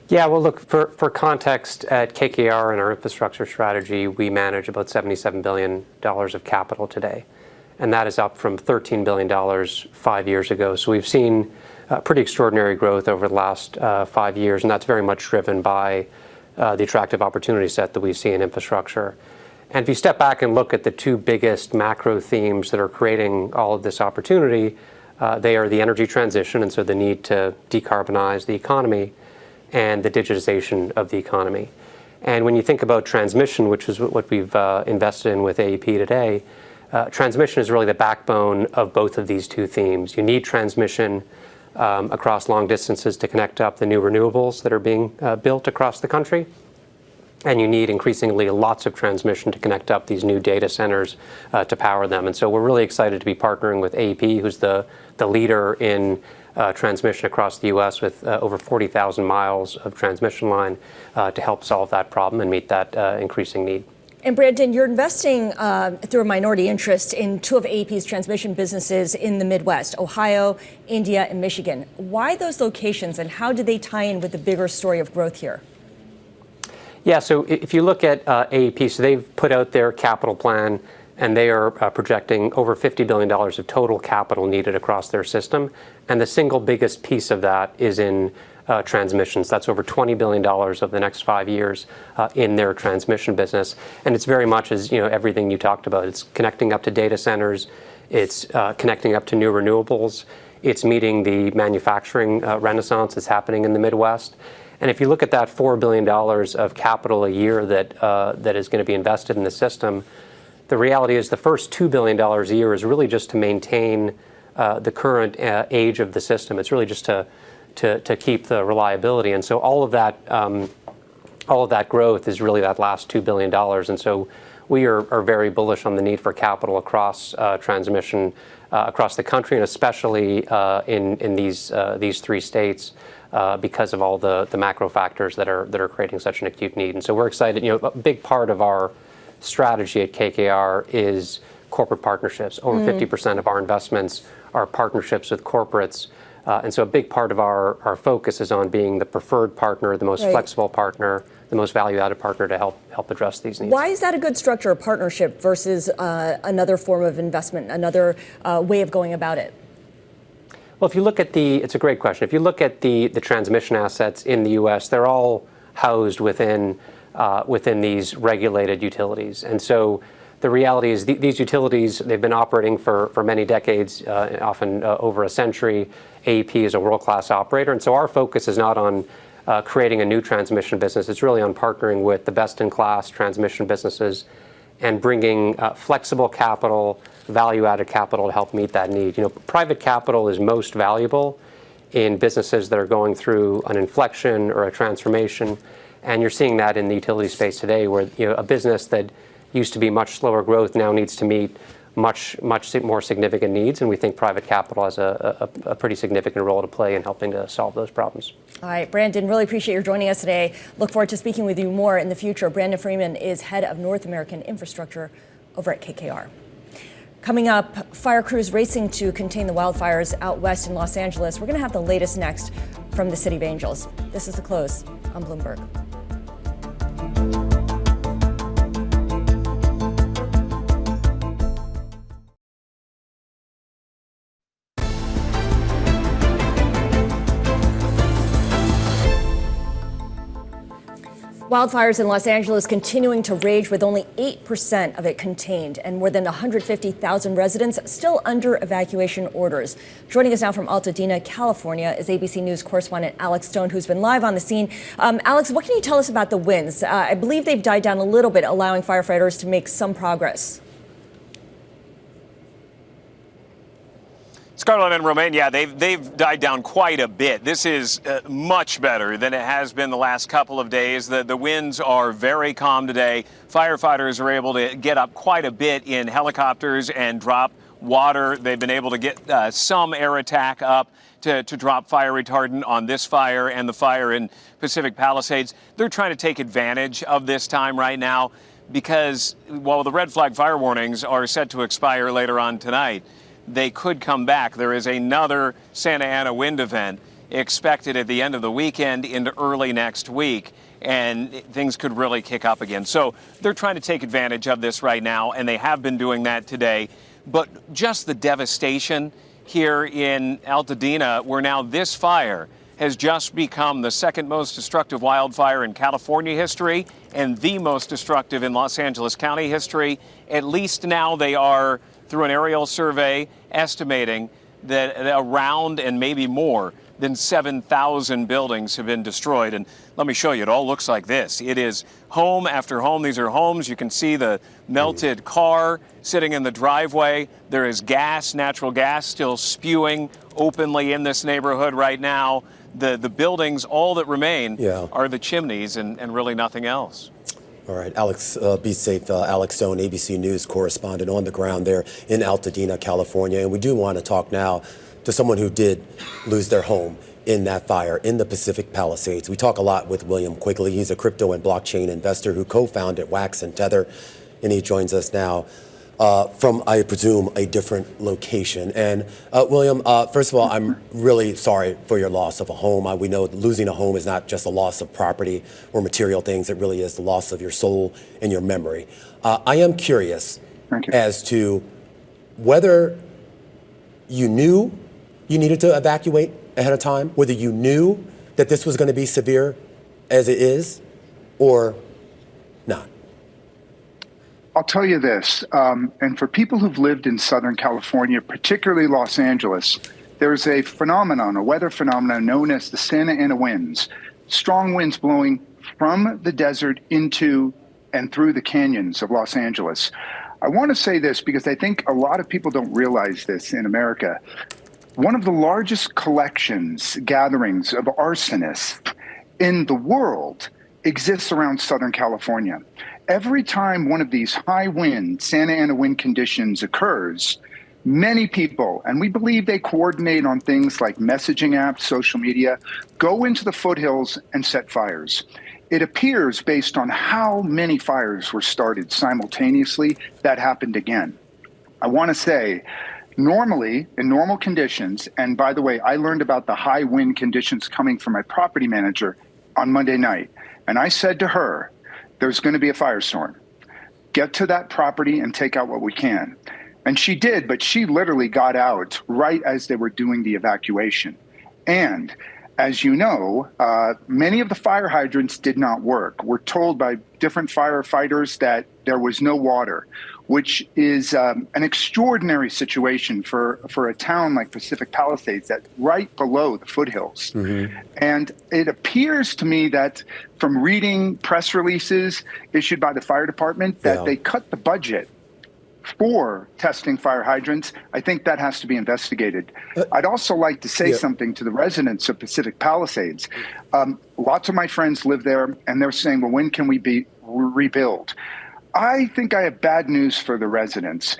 Yeah, well, look, for context, at KKR and our infrastructure strategy, we manage about $77 billion of capital today. And that is up from $13 billion 5 years ago. So we've seen pretty extraordinary growth over the last 5 years. And that's very much driven by the attractive opportunity set that we see in infrastructure. And if you step back and look at the two biggest macro themes that are creating all of this opportunity, they are the energy transition, and so the need to decarbonize the economy, and the digitization of the economy. And when you think about transmission, which is what we've invested in with AEP today, Transmission is really the backbone of both of these two themes. You need transmission across long distances to connect up the new renewables that are being built across the country. And you need increasingly lots of transmission to connect up these new data centers to power them. And so we're really excited to be partnering with AEP, who's the leader in transmission across the U.S. with over 40,000 miles of transmission line to help solve that problem and meet that increasing need. And Brandon, you're investing through a minority interest in two of AEP's transmission businesses in the Midwest, Ohio, India, and Michigan. Why those locations, and how do they tie in with the bigger story of growth here? Yeah, so if you look at AEP, so they've put out their capital plan, and they are projecting over $50 billion of total capital needed across their system. And the single biggest piece of that is in transmissions. That's over $20 billion over the next 5 years in their transmission business. And it's very much as everything you talked about. It's connecting up to data centers. It's connecting up to new renewables. It's meeting the manufacturing renaissance that's happening in the Midwest. And if you look at that $4 billion of capital a year that is going to be invested in the system, the reality is the first $2 billion a year is really just to maintain the current age of the system. It's really just to keep the reliability. And so all of that growth is really that last $2 billion. And so we are very bullish on the need for capital across transmission across the country, and especially in these three states. Because of all the macro factors that are creating such an acute need. And so we're excited. A big part of our strategy at KKR is corporate partnerships. Over 50% of our investments are partnerships with corporates. And so a big part of our focus is on being the preferred partner, the most flexible partner, the most value-added partner to help address these needs. Why is that a good structure, a partnership, versus another form of investment, another way of going about it? Well, if you look at it's a great question. If you look at the transmission assets in the U.S., they're all housed within these regulated utilities. And so the reality is these utilities, they've been operating for many decades, often over a century. AEP is a world-class operator. And so our focus is not on creating a new transmission business. It's really on partnering with the best-in-class transmission businesses and bringing flexible capital, value-added capital to help meet that need. Private capital is most valuable in businesses that are going through an inflection or a transformation, and you're seeing that in the utility space today, where a business that used to be much slower growth now needs to meet much more significant needs, and we think private capital has a pretty significant role to play in helping to solve those problems. All right, Brandon, really appreciate your joining us today. Look forward to speaking with you more in the future. Brandon Freiman is head of North American Infrastructure over at KKR. Coming up, fire crews racing to contain the wildfires out west in Los Angeles. We're going to have the latest next from the City of Angels. This is The Close on Bloomberg. Wildfires in Los Angeles continuing to rage with only 8% of it contained and more than 150,000 residents still under evacuation orders. Joining us now from Altadena, California is ABC News correspondent Alex Stone, who's been live on the scene. Alex, what can you tell us about the winds? I believe they've died down a little bit, allowing firefighters to make some progress. Scarlett and Romaine, yeah, they've died down quite a bit. This is much better than it has been the last couple of days. The winds are very calm today. Firefighters are able to get up quite a bit in helicopters and drop water. They've been able to get some air attack up to drop fire retardant on this fire and the fire in Pacific Palisades. They're trying to take advantage of this time right now because while the red flag fire warnings are set to expire later on tonight, they could come back. There is another Santa Ana wind event expected at the end of the weekend into early next week, and things could really kick up again. So they're trying to take advantage of this right now, and they have been doing that today. But just the devastation here in Altadena, where now this fire has just become the second most destructive wildfire in California history and the most destructive in Los Angeles County history. At least now they are, through an aerial survey, estimating that around and maybe more than 7,000 buildings have been destroyed. And let me show you, it all looks like this. It is home after home. These are homes. You can see the melted car sitting in the driveway. There is gas, natural gas, still spewing openly in this neighborhood right now. The buildings, all that remain are the chimneys and really nothing else. All right, Alex, be safe. Alex Stone, ABC News correspondent on the ground there in Altadena, California. And we do want to talk now to someone who did lose their home in that fire in the Pacific Palisades. We talk a lot with William Quigley. He's a crypto and blockchain investor who co-founded Wax and Tether, and he joins us now from, I presume, a different location. And William, first of all, I'm really sorry for your loss of a home. We know losing a home is not just a loss of property or material things. It really is the loss of your soul and your memory. I am curious as to whether you knew you needed to evacuate ahead of time, whether you knew that this was going to be severe as it is, or not. I'll tell you this, and for people who've lived in Southern California, particularly Los Angeles, there's a phenomenon, a weather phenomenon known as the Santa Ana winds. Strong winds blowing from the desert into and through the canyons of Los Angeles. I want to say this because I think a lot of people don't realize this in America. One of the largest gatherings of arsonists in the world exists around Southern California. Every time one of these high wind, Santa Ana wind conditions occurs, many people, and we believe they coordinate on things like messaging apps, social media, go into the foothills and set fires. It appears, based on how many fires were started simultaneously, that happened again. I want to say, normally, in normal conditions, and by the way, I learned about the high wind conditions coming from my property manager on Monday night, and I said to her, there's going to be a firestorm. Get to that property and take out what we can. And she did, but she literally got out right as they were doing the evacuation. And as you know, many of the fire hydrants did not work. We're told by different firefighters that there was no water, which is an extraordinary situation for a town like Pacific Palisades that's right below the foothills. Mm-hmm. And it appears to me that from reading press releases issued by the fire department that they cut the budget for testing fire hydrants. I think that has to be investigated. I'd also like to say something to the residents of Pacific Palisades. Lots of my friends live there, and they're saying, well, when can we rebuild? I think I have bad news for the residents.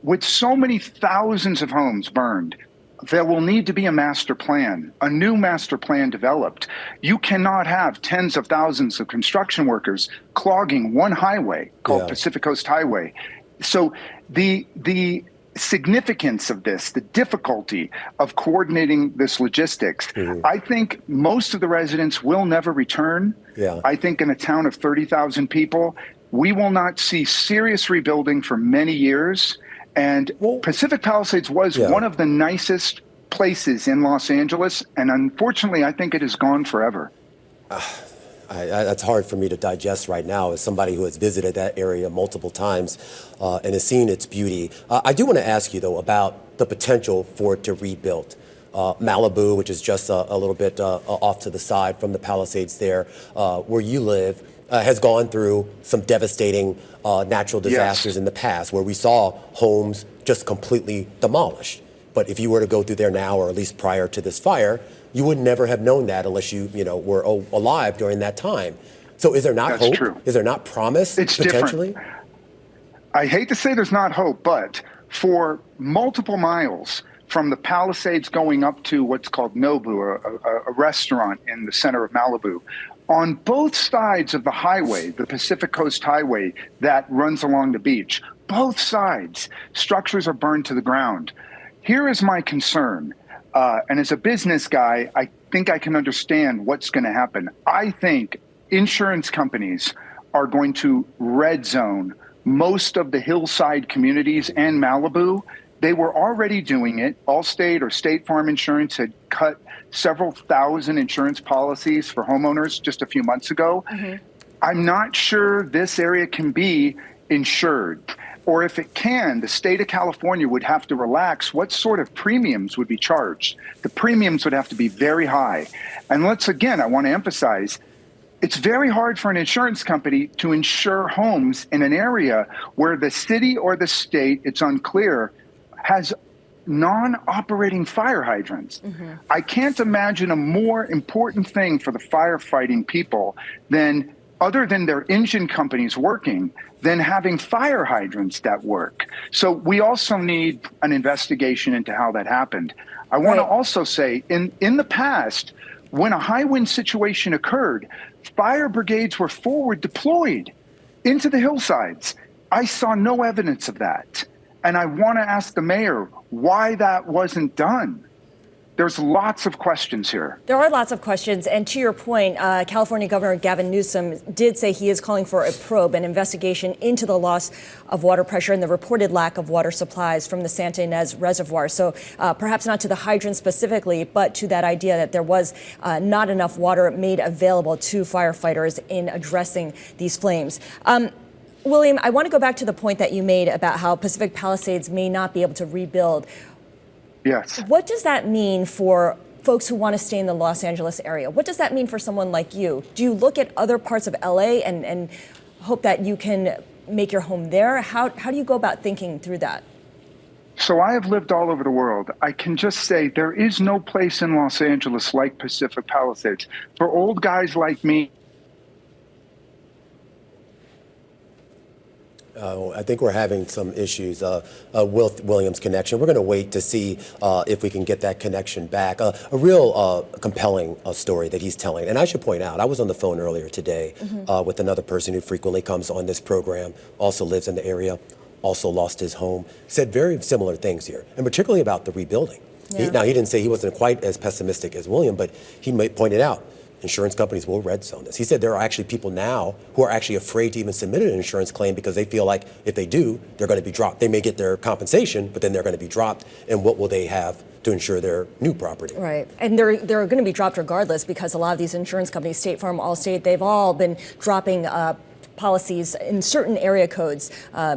With so many thousands of homes burned, there will need to be a master plan, a new master plan developed. You cannot have tens of thousands of construction workers clogging one highway called Pacific Coast Highway. So the significance of this, the difficulty of coordinating this logistics, I think most of the residents will never return. I think in a town of 30,000 people, we will not see serious rebuilding for many years. And Pacific Palisades was one of the nicest places in Los Angeles. And unfortunately, I think it is gone forever. That's hard for me to digest right now as somebody who has visited that area multiple times and has seen its beauty. I do want to ask you, though, about the potential for it to rebuild. Malibu, which is just a little bit off to the side from the Palisades there, where you live, has gone through some devastating natural disasters in the past where we saw homes just completely demolished. But if you were to go through there now, or at least prior to this fire, you would never have known that unless you were alive during that time. So is there not hope? True. Is there not promise potentially? Different. I hate to say there's not hope, but for multiple miles from the Palisades going up to what's called Nobu, a restaurant in the center of Malibu, on both sides of the highway, the Pacific Coast Highway that runs along the beach, both sides, structures are burned to the ground. Here is my concern. And as a business guy, I think I can understand what's going to happen. I think insurance companies are going to red zone most of the hillside communities and Malibu. They were already doing it. Allstate or State Farm Insurance had cut several thousand insurance policies for homeowners just a few months ago. I'm not sure this area can be insured. or if it can, the state of California would have to relax what sort of premiums would be charged. The premiums would have to be very high. And I want to emphasize, it's very hard for an insurance company to insure homes in an area where the city or the state, it's unclear, has non-operating fire hydrants. Mm-hmm. I can't imagine a more important thing for the firefighting people other than their engine companies working, than having fire hydrants that work. So we also need an investigation into how that happened. I want to also say, in the past, when a high wind situation occurred, fire brigades were forward deployed into the hillsides. I saw no evidence of that. And I want to ask the mayor why that wasn't done. There's lots of questions here. There are lots of questions. And to your point, California Governor Gavin Newsom did say he is calling for a probe, an investigation into the loss of water pressure and the reported lack of water supplies from the Santa Ynez Reservoir. So perhaps not to the hydrant specifically, but to that idea that there was not enough water made available to firefighters in addressing these flames. William, I want to go back to the point that you made about how Pacific Palisades may not be able to rebuild. Yes. What does that mean for folks who want to stay in the Los Angeles area? What does that mean for someone like you? Do you look at other parts of LA and hope that you can make your home there? How do you go about thinking through that? So I have lived all over the world. I can just say there is no place in Los Angeles like Pacific Palisades. For old guys like me, I think we're having some issues with William's connection. We're going to wait to see if we can get that connection back. A real compelling story that he's telling. And I should point out, I was on the phone earlier today with another person who frequently comes on this program, also lives in the area, also lost his home, said very similar things here, and particularly about the rebuilding. Yeah. Now, he didn't say he wasn't quite as pessimistic as William, but he pointed out insurance companies will red zone this. He said there are actually people now who are actually afraid to even submit an insurance claim because they feel like if they do, they're going to be dropped. They may get their compensation, but then they're going to be dropped. And what will they have to insure their new property? Right. And they're going to be dropped regardless because a lot of these insurance companies, State Farm, Allstate, they've all been dropping policies in certain area codes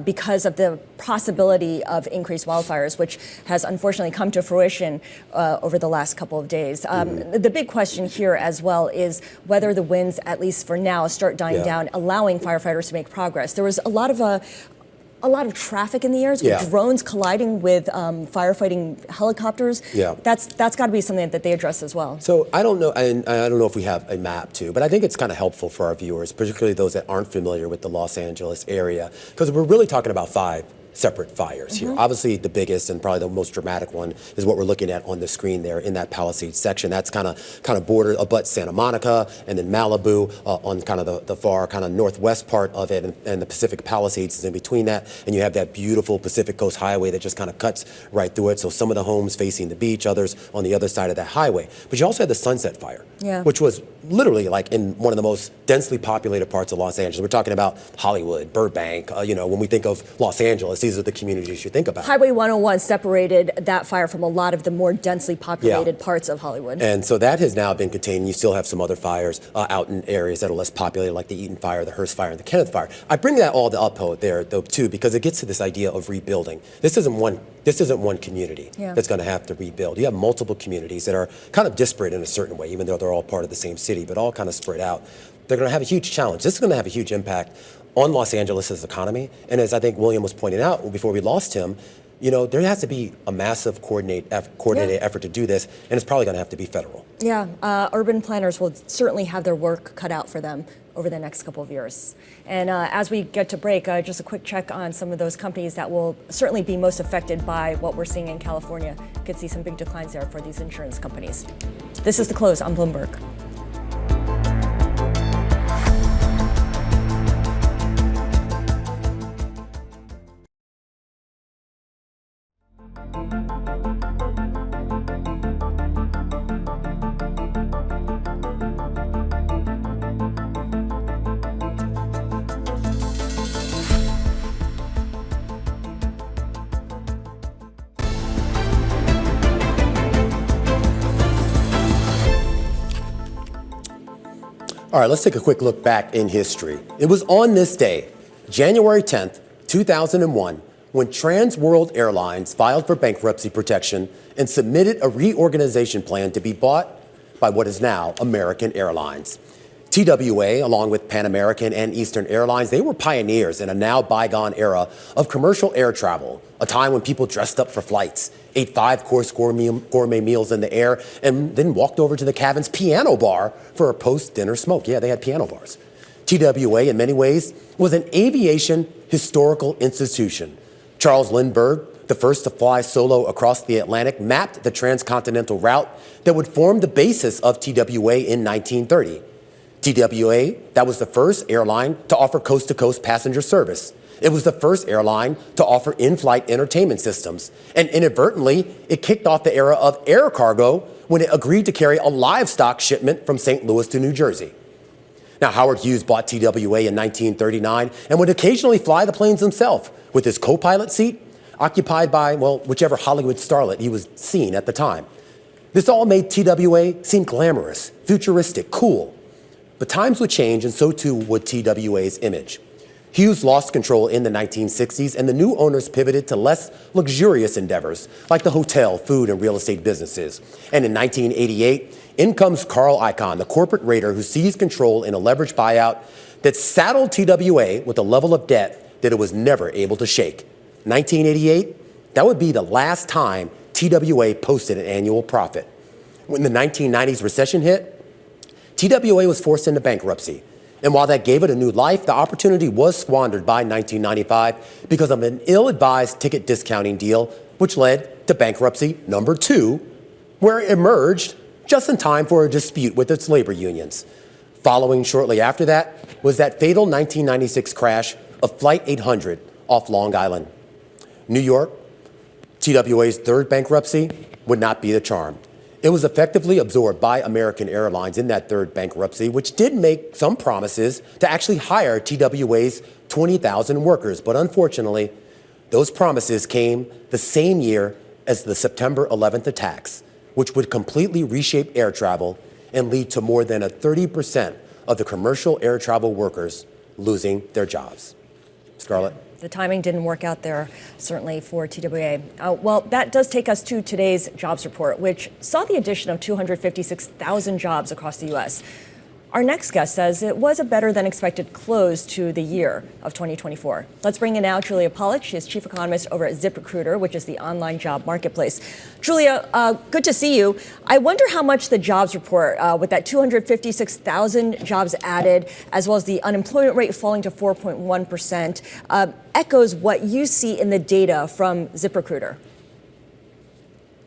because of the possibility of increased wildfires, which has unfortunately come to fruition over the last couple of days. The big question here as well is whether the winds, at least for now, start dying down, allowing firefighters to make progress. There was a lot of traffic in the airs with drones colliding with firefighting helicopters. Yeah. That's got to be something that they address as well. So I don't know, and I don't know if we have a map too, but I think it's kind of helpful for our viewers, particularly those that aren't familiar with the Los Angeles area, because we're really talking about 5 separate fires here. Obviously, the biggest and probably the most dramatic one is what we're looking at on the screen there in that Palisades section. That's kind of border abuts Santa Monica and then Malibu on kind of the far kind of northwest part of it, and the Pacific Palisades is in between that. And you have that beautiful Pacific Coast Highway that just kind of cuts right through it. So some of the homes facing the beach, others on the other side of that highway. But you also had the Sunset Fire, which was literally like in one of the most densely populated parts of Los Angeles. We're talking about Hollywood, Burbank. When we think of Los Angeles, these are the communities you think about. Highway 101 separated that fire from a lot of the more densely populated parts of Hollywood. And so that has now been contained. You still have some other fires out in areas that are less populated, like the Eaton Fire, the Hearst Fire, and the Kenneth Fire. I bring that all up there, though, too, because it gets to this idea of rebuilding. This isn't one community that's going to have to rebuild. You have multiple communities that are kind of disparate in a certain way, even though they're all part of the same city, but all kind of spread out. They're going to have a huge challenge. This is going to have a huge impact on Los Angeles' economy. And as I think William was pointing out before we lost him, there has to be a massive coordinated effort to do this, and it's probably going to have to be federal. Yeah, urban planners will certainly have their work cut out for them over the next couple of years. And as we get to break, just a quick check on some of those companies that will certainly be most affected by what we're seeing in California. Could see some big declines there for these insurance companies. This is The Close on Bloomberg. All right, let's take a quick look back in history. It was on this day, January 10th, 2001, when Trans World Airlines filed for bankruptcy protection and submitted a reorganization plan to be bought by what is now American Airlines. TWA, along with Pan American and Eastern Airlines, they were pioneers in a now bygone era of commercial air travel, a time when people dressed up for flights, ate 5-course gourmet meals in the air, and then walked over to the cabin's piano bar for a post-dinner smoke. Yeah, they had piano bars. TWA, in many ways, was an aviation historical institution. Charles Lindbergh, the first to fly solo across the Atlantic, mapped the transcontinental route that would form the basis of TWA in 1930. TWA, that was the first airline to offer coast-to-coast passenger service. It was the first airline to offer in-flight entertainment systems. And inadvertently, it kicked off the era of air cargo when it agreed to carry a livestock shipment from St. Louis to New Jersey. Now, Howard Hughes bought TWA in 1939 and would occasionally fly the planes himself with his co-pilot seat occupied by, well, whichever Hollywood starlet he was seeing at the time. This all made TWA seem glamorous, futuristic, cool. But times would change, and so too would TWA's image. Hughes lost control in the 1960s, and the new owners pivoted to less luxurious endeavors, like the hotel, food, and real estate businesses. And in 1988, in comes Carl Icahn, the corporate raider who seized control in a leveraged buyout that saddled TWA with a level of debt that it was never able to shake. 1988, that would be the last time TWA posted an annual profit. When the 1990s recession hit, TWA was forced into bankruptcy. And while that gave it a new life, the opportunity was squandered by 1995 because of an ill-advised ticket discounting deal, which led to bankruptcy number 2, where it emerged just in time for a dispute with its labor unions. Following shortly after that was that fatal 1996 crash of Flight 800 off Long Island. New York, TWA's third bankruptcy, would not be the charm. It was effectively absorbed by American Airlines in that third bankruptcy, which did make some promises to actually hire TWA's 20,000 workers. But unfortunately, those promises came the same year as the September 11th attacks, which would completely reshape air travel and lead to more than 30% of the commercial air travel workers losing their jobs. Scarlett? The timing didn't work out there, certainly, for TWA. Well, that does take us to today's jobs report, which saw the addition of 256,000 jobs across the U.S. Our next guest says it was a better than expected close to the year of 2024. Let's bring in now Julia Pollak. She is chief economist over at ZipRecruiter, which is the online job marketplace. Julia, good to see you. I wonder how much the jobs report, with that 256,000 jobs added, as well as the unemployment rate falling to 4.1%, echoes what you see in the data from ZipRecruiter.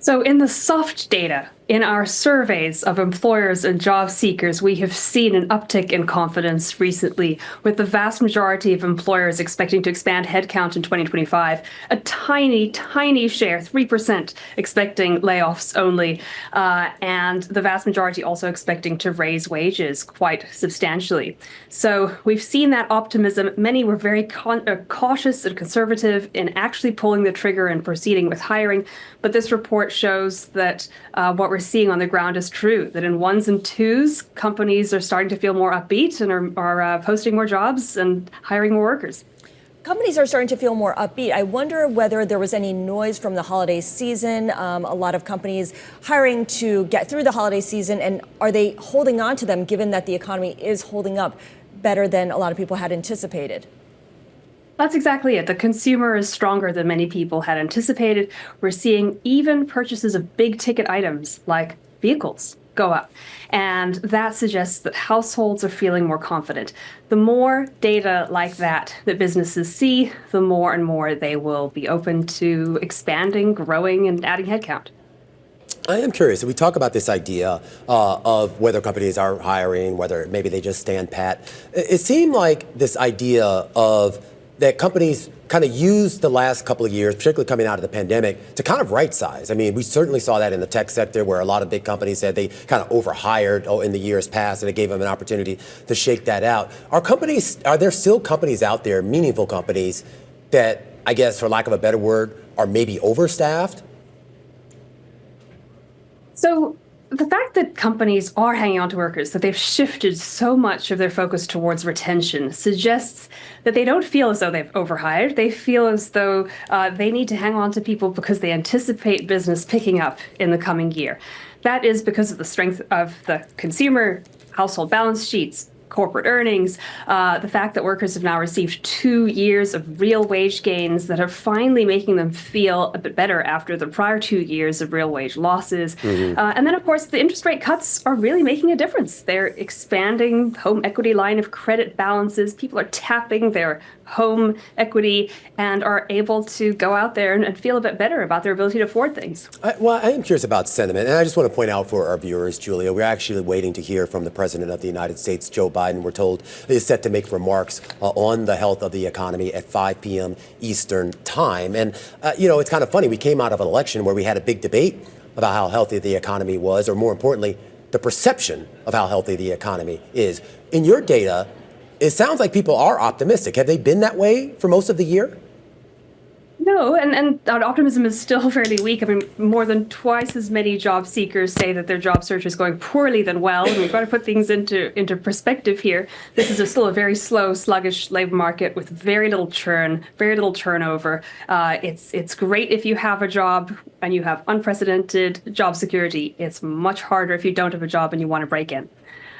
So in the soft data, in our surveys of employers and job seekers, we have seen an uptick in confidence recently, with the vast majority of employers expecting to expand headcount in 2025. A tiny, tiny share, 3%, expecting layoffs only, and the vast majority also expecting to raise wages quite substantially. So we've seen that optimism. Many were very cautious and conservative in actually pulling the trigger and proceeding with hiring. But this report shows that what we're seeing on the ground is true, that in ones and twos, companies are starting to feel more upbeat and are posting more jobs and hiring more workers. Companies are starting to feel more upbeat. I wonder whether there was any noise from the holiday season. A lot of companies hiring to get through the holiday season, and are they holding on to them given that the economy is holding up better than a lot of people had anticipated? That's exactly it. The consumer is stronger than many people had anticipated. We're seeing even purchases of big ticket items like vehicles go up. And that suggests that households are feeling more confident. The more data like that businesses see, the more and more they will be open to expanding, growing, and adding headcount. I am curious. If we talk about this idea of whether companies are hiring, whether maybe they just stand pat, it seemed like this idea of that companies kind of used the last couple of years, particularly coming out of the pandemic, to kind of right size. I mean, we certainly saw that in the tech sector where a lot of big companies said they kind of overhired in the years past, and it gave them an opportunity to shake that out. Are there still companies out there, meaningful companies, that, I guess, for lack of a better word, are maybe overstaffed? So the fact that companies are hanging on to workers, that they've shifted so much of their focus towards retention, suggests that they don't feel as though they've overhired. They feel as though they need to hang on to people because they anticipate business picking up in the coming year. That is because of the strength of the consumer, household balance sheets, corporate earnings, the fact that workers have now received 2 years of real wage gains that are finally making them feel a bit better after the prior 2 years of real wage losses. And then, of course, the interest rate cuts are really making a difference. They're expanding home equity line of credit balances. People are tapping their home equity and are able to go out there and feel a bit better about their ability to afford things. Well, I am curious about sentiment, and I just want to point out for our viewers, Julia, we're actually waiting to hear from the President of the United States, Joe Biden. We're told is set to make remarks on the health of the economy at 5 p.m. Eastern time. And, it's kind of funny. We came out of an election where we had a big debate about how healthy the economy was, or more importantly, the perception of how healthy the economy is. In your data, it sounds like people are optimistic. Have they been that way for most of the year? No, and our optimism is still fairly weak. I mean, more than twice as many job seekers say that their job search is going poorly than well. And we've got to put things into perspective here. This is still a very slow, sluggish labor market with very little churn, very little turnover. It's great if you have a job and you have unprecedented job security. It's much harder if you don't have a job and you want to break in.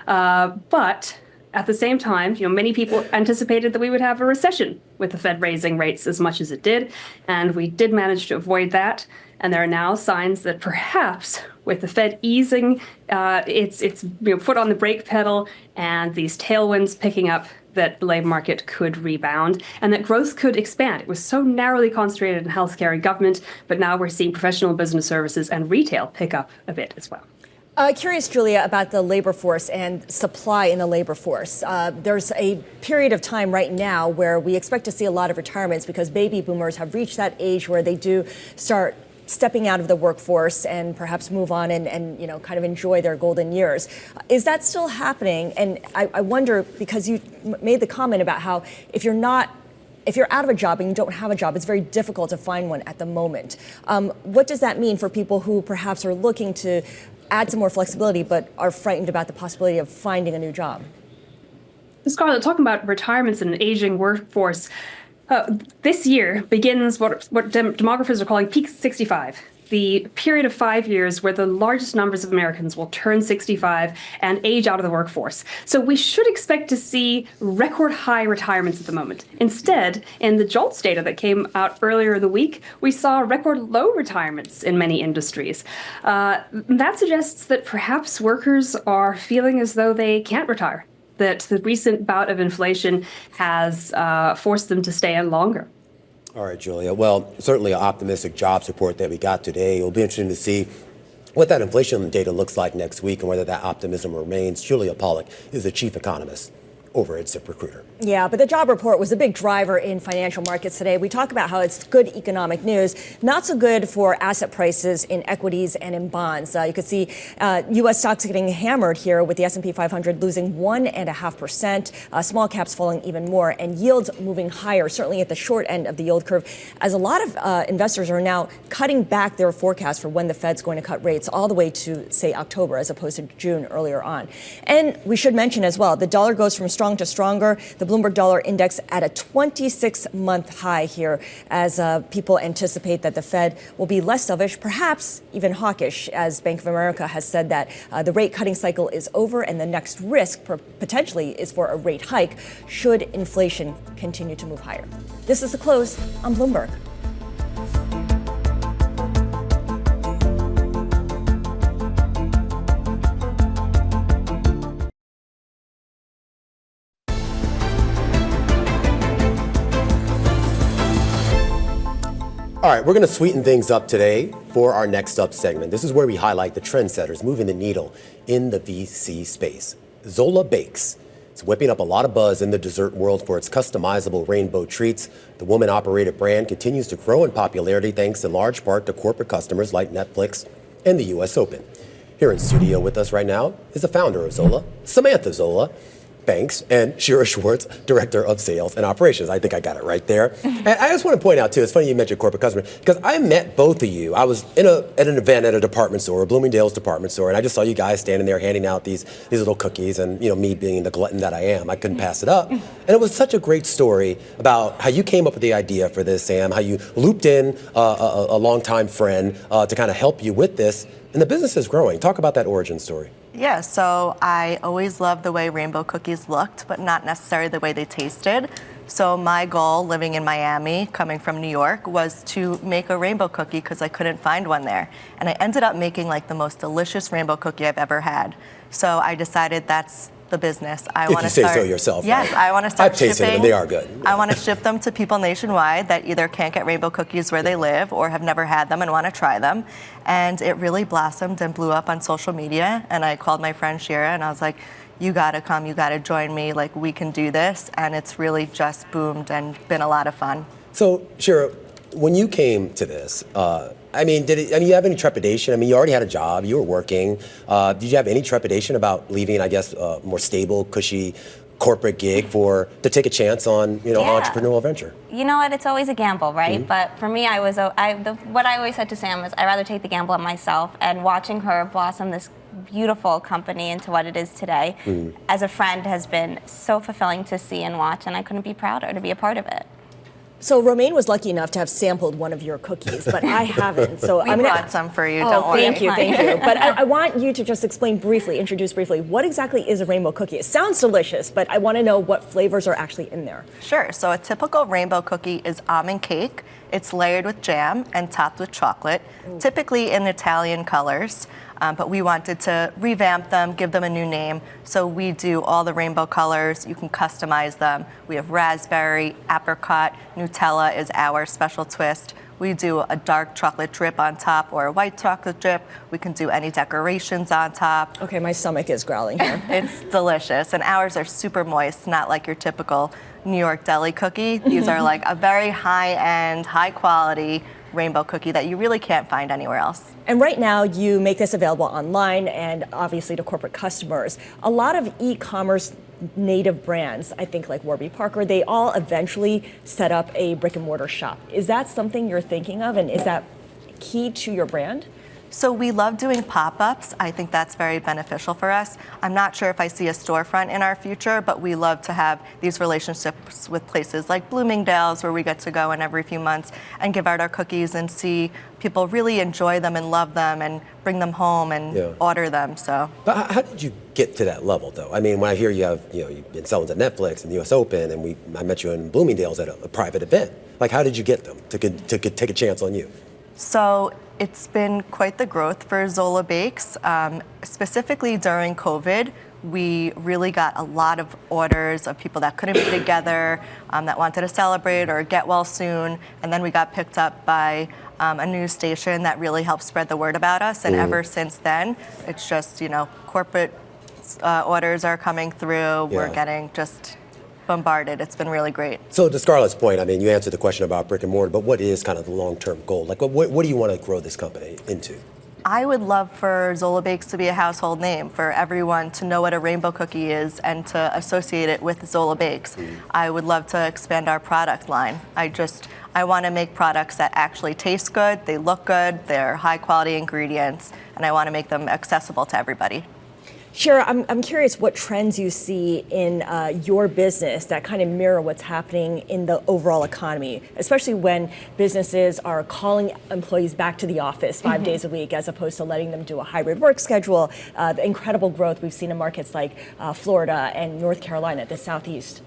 But at the same time, many people anticipated that we would have a recession with the Fed raising rates as much as it did, and we did manage to avoid that. And there are now signs that perhaps with the Fed easing its foot on the brake pedal and these tailwinds picking up, that the labor market could rebound and that growth could expand. It was so narrowly concentrated in healthcare and government, but now we're seeing professional business services and retail pick up a bit as well. Curious, Julia, about the labor force and supply in the labor force. There's a period of time right now where we expect to see a lot of retirements because baby boomers have reached that age where they do start stepping out of the workforce and perhaps move on and kind of enjoy their golden years. Is that still happening? And I wonder, because you made the comment about how if you're out of a job and you don't have a job, it's very difficult to find one at the moment. What does that mean for people who perhaps are looking to add some more flexibility but are frightened about the possibility of finding a new job? Scarlett, talking about retirements and an aging workforce, this year begins what demographers are calling peak 65. The period of 5 years where the largest numbers of Americans will turn 65 and age out of the workforce. So we should expect to see record high retirements at the moment. Instead, in the JOLTS data that came out earlier in the week, we saw record low retirements in many industries. That suggests that perhaps workers are feeling as though they can't retire, that the recent bout of inflation has forced them to stay in longer. All right, Julia. Well, certainly an optimistic jobs report that we got today. It'll be interesting to see what that inflation data looks like next week and whether that optimism remains. Julia Pollak is the chief economist over at ZipRecruiter. Yeah, but the job report was a big driver in financial markets today. We talk about how it's good economic news, not so good for asset prices in equities and in bonds. You could see U.S. stocks getting hammered here with the S&P 500 losing 1.5%, small caps falling even more, and yields moving higher, certainly at the short end of the yield curve, as a lot of investors are now cutting back their forecast for when the Fed's going to cut rates all the way to, say, October, as opposed to June earlier on. And we should mention as well, the dollar goes from strong to stronger. The Bloomberg Dollar Index at a 26-month high here as people anticipate that the Fed will be less dovish, perhaps even hawkish, as Bank of America has said that the rate cutting cycle is over and the next risk potentially is for a rate hike should inflation continue to move higher. This is The Close on Bloomberg. All right, we're going to sweeten things up today for our next up segment. This is where we highlight the trendsetters moving the needle in the VC space. Zola Bakes. It's whipping up a lot of buzz in the dessert world for its customizable rainbow treats. The woman-operated brand continues to grow in popularity thanks in large part to corporate customers like Netflix and the U.S. Open. Here in studio with us right now is the founder of Zola, Samantha Zola. Banks, and Shira Schwartz, Director of Sales and Operations. I think I got it right there. And I just want to point out, too, it's funny you mentioned corporate customer, because I met both of you. I was at an event at a department store, Bloomingdale's department store, and I just saw you guys standing there handing out these little cookies, and me being the glutton that I am, I couldn't pass it up. And it was such a great story about how you came up with the idea for this, Sam, how you looped in a longtime friend to kind of help you with this, and the business is growing. Talk about that origin story. Yeah, so I always loved the way rainbow cookies looked, but not necessarily the way they tasted. So my goal, living in Miami, coming from New York, was to make a rainbow cookie because I couldn't find one there. And I ended up making like the most delicious rainbow cookie I've ever had. So I decided that's the business. I want to start. If you say so yourself. Yes, right? I want to start shipping. I've tasted them, and they are good. I want to ship them to people nationwide that either can't get rainbow cookies where they live or have never had them and want to try them. And it really blossomed and blew up on social media. And I called my friend Shira, and I was like, you got to come, you got to join me, like we can do this. And it's really just boomed and been a lot of fun. So, Shira, when you came to this, did you have any trepidation? You already had a job, you were working. Did you have any trepidation about leaving, I guess, a more stable, cushy corporate gig to take a chance on, entrepreneurial venture? You know what? It's always a gamble, right? Mm-hmm. But for me, what I always said to Sam is I'd rather take the gamble on myself, and watching her blossom this beautiful company into what it is today, as a friend, has been so fulfilling to see and watch, and I couldn't be prouder to be a part of it. So Romaine was lucky enough to have sampled one of your cookies, but I haven't. So we brought some for you. Don't worry. Thank you. But I want you to just introduce briefly, what exactly is a rainbow cookie? It sounds delicious, but I want to know what flavors are actually in there. Sure. So a typical rainbow cookie is almond cake. It's layered with jam and topped with chocolate, typically in Italian colors. But we wanted to revamp them, give them a new name. So we do all the rainbow colors. You can customize them. We have raspberry, apricot, Nutella is our special twist. We do a dark chocolate drip on top or a white chocolate drip. We can do any decorations on top. Okay, my stomach is growling here. It's delicious. And ours are super moist, not like your typical New York deli cookie. These are like a very high-end, high-quality rainbow cookie that you really can't find anywhere else. And right now you make this available online and obviously to corporate customers. A lot of e-commerce native brands, I think like Warby Parker, they all eventually set up a brick and mortar shop. Is that something you're thinking of, and is that key to your brand? So we love doing pop-ups. I think that's very beneficial for us. I'm not sure if I see a storefront in our future, but we love to have these relationships with places like Bloomingdale's, where we get to go in every few months and give out our cookies and see people really enjoy them and love them and bring them home and order them. So, but how did you get to that level, though? When I hear you've been selling to Netflix and the U.S. Open, and I met you in Bloomingdale's at a private event. Like, how did you get them to take a chance on you? So it's been quite the growth for Zola Bakes. Specifically during COVID, we really got a lot of orders of people that couldn't be together, that wanted to celebrate or get well soon. And then we got picked up by a news station that really helped spread the word about us. And ever since then, it's just, corporate orders are coming through. We're getting just bombarded. It's been really great. So to Scarlett's point, you answered the question about brick and mortar, but what is kind of the long-term goal? Like, what do you want to grow this company into? I would love for Zola Bakes to be a household name, for everyone to know what a rainbow cookie is and to associate it with Zola Bakes. I would love to expand our product line. I want to make products that actually taste good, they look good, they're high quality ingredients, and I want to make them accessible to everybody. Shira, I'm curious what trends you see in your business that kind of mirror what's happening in the overall economy, especially when businesses are calling employees back to the office 5 days a week as opposed to letting them do a hybrid work schedule. The incredible growth we've seen in markets like Florida and North Carolina, the Southeast.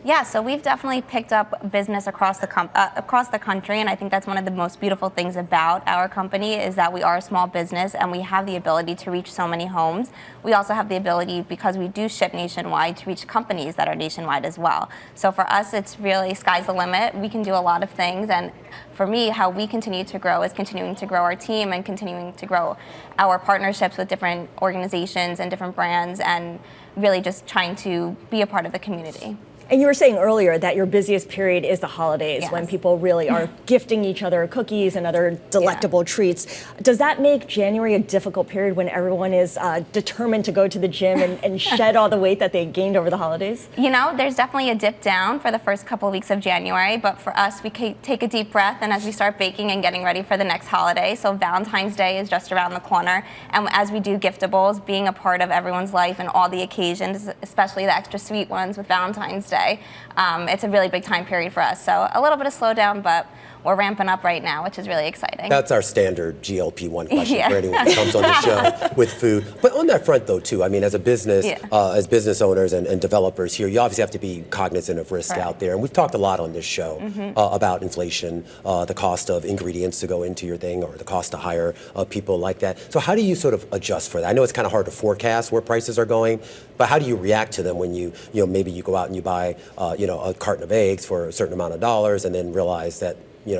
Yeah, so we've definitely picked up business across the country, and I think that's one of the most beautiful things about our company is that we are a small business and we have the ability to reach so many homes. We also have the ability, because we do ship nationwide, to reach companies that are nationwide as well. So for us, it's really sky's the limit. We can do a lot of things, and for me, how we continue to grow is continuing to grow our team and continuing to grow our partnerships with different organizations and different brands, and really just trying to be a part of the community. And you were saying earlier that your busiest period is the holidays, Yes. when people really are gifting each other cookies and other delectable treats. Does that make January a difficult period when everyone is determined to go to the gym and shed all the weight that they gained over the holidays? You know, there's definitely a dip down for the first couple of weeks of January, but for us, we take a deep breath, and as we start baking and getting ready for the next holiday, so Valentine's Day is just around the corner, and as we do giftables, being a part of everyone's life and all the occasions, especially the extra sweet ones with Valentine's Day, it's a really big time period for us. So a little bit of slowdown, but we're ramping up right now, which is really exciting. That's our standard GLP-1 question Yeah. for anyone who comes on the show with food. But on that front, though, too, I mean, as a business, as business owners and developers here, you obviously have to be cognizant of risk out there. And we've talked a lot on this show about inflation, the cost of ingredients to go into your thing, or the cost to hire people like that. So how do you sort of adjust for that? I know it's kind of hard to forecast where prices are going, but how do you react to them when maybe you go out and you buy, a carton of eggs for a certain amount of dollars, and then realize that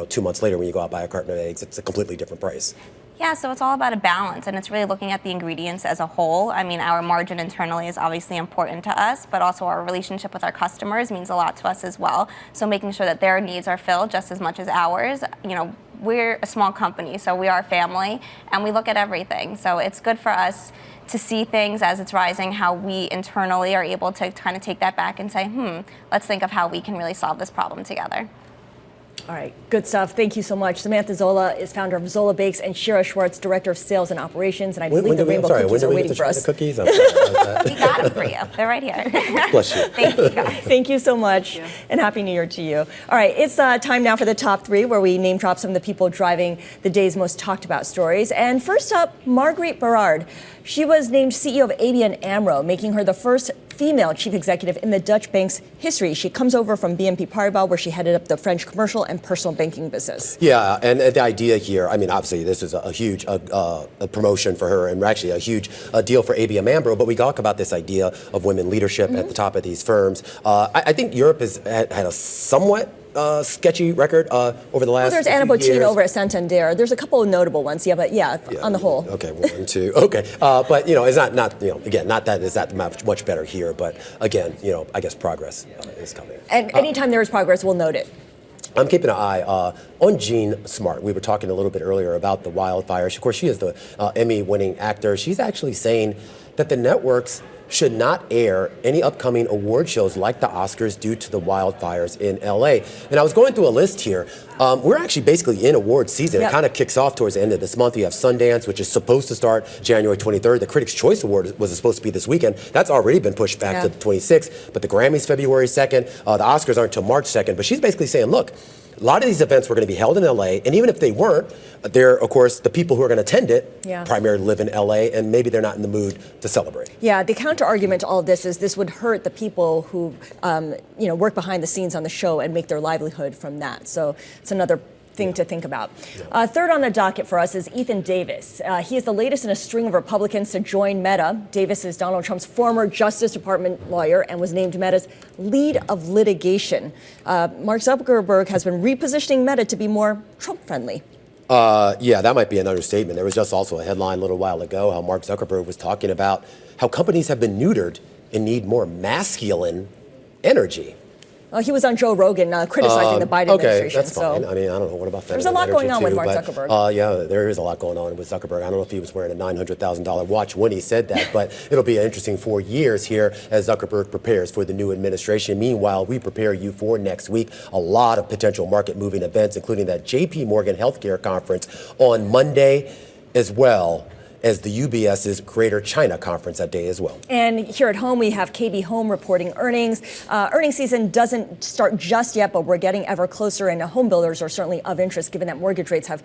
2 months later when you go out and buy a carton of eggs, it's a completely different price? Yeah, so it's all about a balance, and it's really looking at the ingredients as a whole. I mean, our margin internally is obviously important to us, but also our relationship with our customers means a lot to us as well. So making sure that their needs are filled just as much as ours. We're a small company, so we are a family, and we look at everything. So it's good for us to see things as it's rising, how we internally are able to kind of take that back and say, let's think of how we can really solve this problem together. All right, good stuff. Thank you so much. Samantha Zola is founder of Zola Bakes, and Shira Schwartz, director of sales and operations. And I believe the rainbow cookies are waiting for us. The cookies? We got them for you. They're right here. Bless you. Thank you, guys. Thank you so much, and Happy New Year to you. All right, it's time now for the top three, where we name drop some of the people driving the day's most talked about stories. And first up, Marguerite Berard. She was named CEO of ABN AMRO, making her the first female chief executive in the Dutch bank's history. She comes over from BNP Paribas, where she headed up the French commercial and personal banking business. Yeah, and the idea here, I mean, obviously this is a huge a promotion for her, and actually a huge deal for ABN AMRO, but we talk about this idea of women leadership at the top of these firms. I think Europe has had a somewhat sketchy record over the last There's few Anna Botín years. over at Santander. There's a couple of notable ones, but on the whole. Okay, 1, 2. Okay, but it's not again, not that it's that much better here, but again, I guess progress is coming. And anytime there is progress, we'll note it. I'm keeping an eye on Jean Smart. We were talking a little bit earlier about the wildfires. Of course, she is the Emmy-winning actor. She's actually saying that the networks should not air any upcoming award shows like the Oscars due to the wildfires in LA. And I was going through a list here. We're actually basically in award season. It kind of kicks off towards the end of this month. You have Sundance, which is supposed to start January 23rd. The Critics' Choice Award was supposed to be this weekend. That's already been pushed back to the 26th. But the Grammys February 2nd. The Oscars aren't until March 2nd. But she's basically saying, look, a lot of these events were going to be held in LA, and even if they weren't, they're, of course, the people who are going to attend it primarily live in LA, and maybe they're not in the mood to celebrate. Yeah, the counter argument to all of this is this would hurt the people who, work behind the scenes on the show and make their livelihood from that. So it's another thing to think about. Third on the docket for us is Ethan Davis. He is the latest in a string of Republicans to join Meta. Davis is Donald Trump's former Justice Department lawyer and was named Meta's lead of litigation. Mark Zuckerberg has been repositioning Meta to be more Trump-friendly. Yeah, that might be an understatement. There was just also a headline a little while ago how Mark Zuckerberg was talking about how companies have been neutered and need more masculine energy. He was on Joe Rogan criticizing the Biden administration. That's fine. I mean, I don't know. What about that? There's a lot going on with Mark Zuckerberg. Yeah, there is a lot going on with Zuckerberg. I don't know if he was wearing a $900,000 watch when he said that, but it'll be an interesting 4 years here as Zuckerberg prepares for the new administration. Meanwhile, we prepare you for next week a lot of potential market-moving events, including that J.P. Morgan Healthcare Conference on Monday, as well as the UBS's Greater China Conference that day as well. And here at home, we have KB Home reporting earnings. Earnings season doesn't start just yet, but we're getting ever closer, and home builders are certainly of interest given that mortgage rates have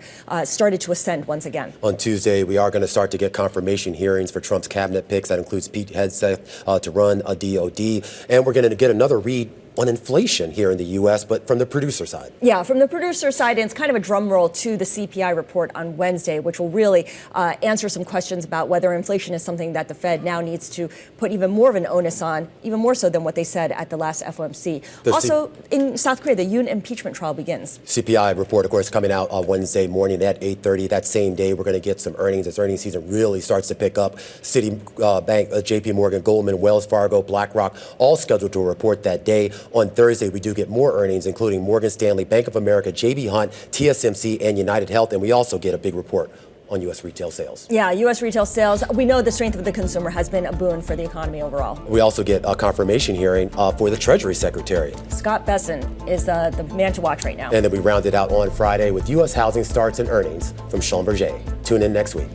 started to ascend once again. On Tuesday, we are going to start to get confirmation hearings for Trump's cabinet picks. That includes Pete Hegseth to run a DOD. And we're going to get another read on inflation here in the U.S., but from the producer side. Yeah, from the producer side, and it's kind of a drum roll to the CPI report on Wednesday, which will really answer some questions about whether inflation is something that the Fed now needs to put even more of an onus on, even more so than what they said at the last FOMC. Also, in South Korea, the Yoon impeachment trial begins. CPI report, of course, coming out on Wednesday morning at 8:30. That same day, we're going to get some earnings as earnings season really starts to pick up. Citibank, JP Morgan, Goldman, Wells Fargo, BlackRock, all scheduled to report that day. on Thursday, we do get more earnings, including Morgan Stanley, Bank of America, J.B. Hunt, TSMC, and United Health. And we also get a big report on U.S. retail sales. Yeah, U.S. retail sales. We know the strength of the consumer has been a boon for the economy overall. We also get a confirmation hearing for the Treasury Secretary. Scott Bessent is the man to watch right now. And then we round it out on Friday with U.S. housing starts and earnings from Schlumberger. Tune in next week.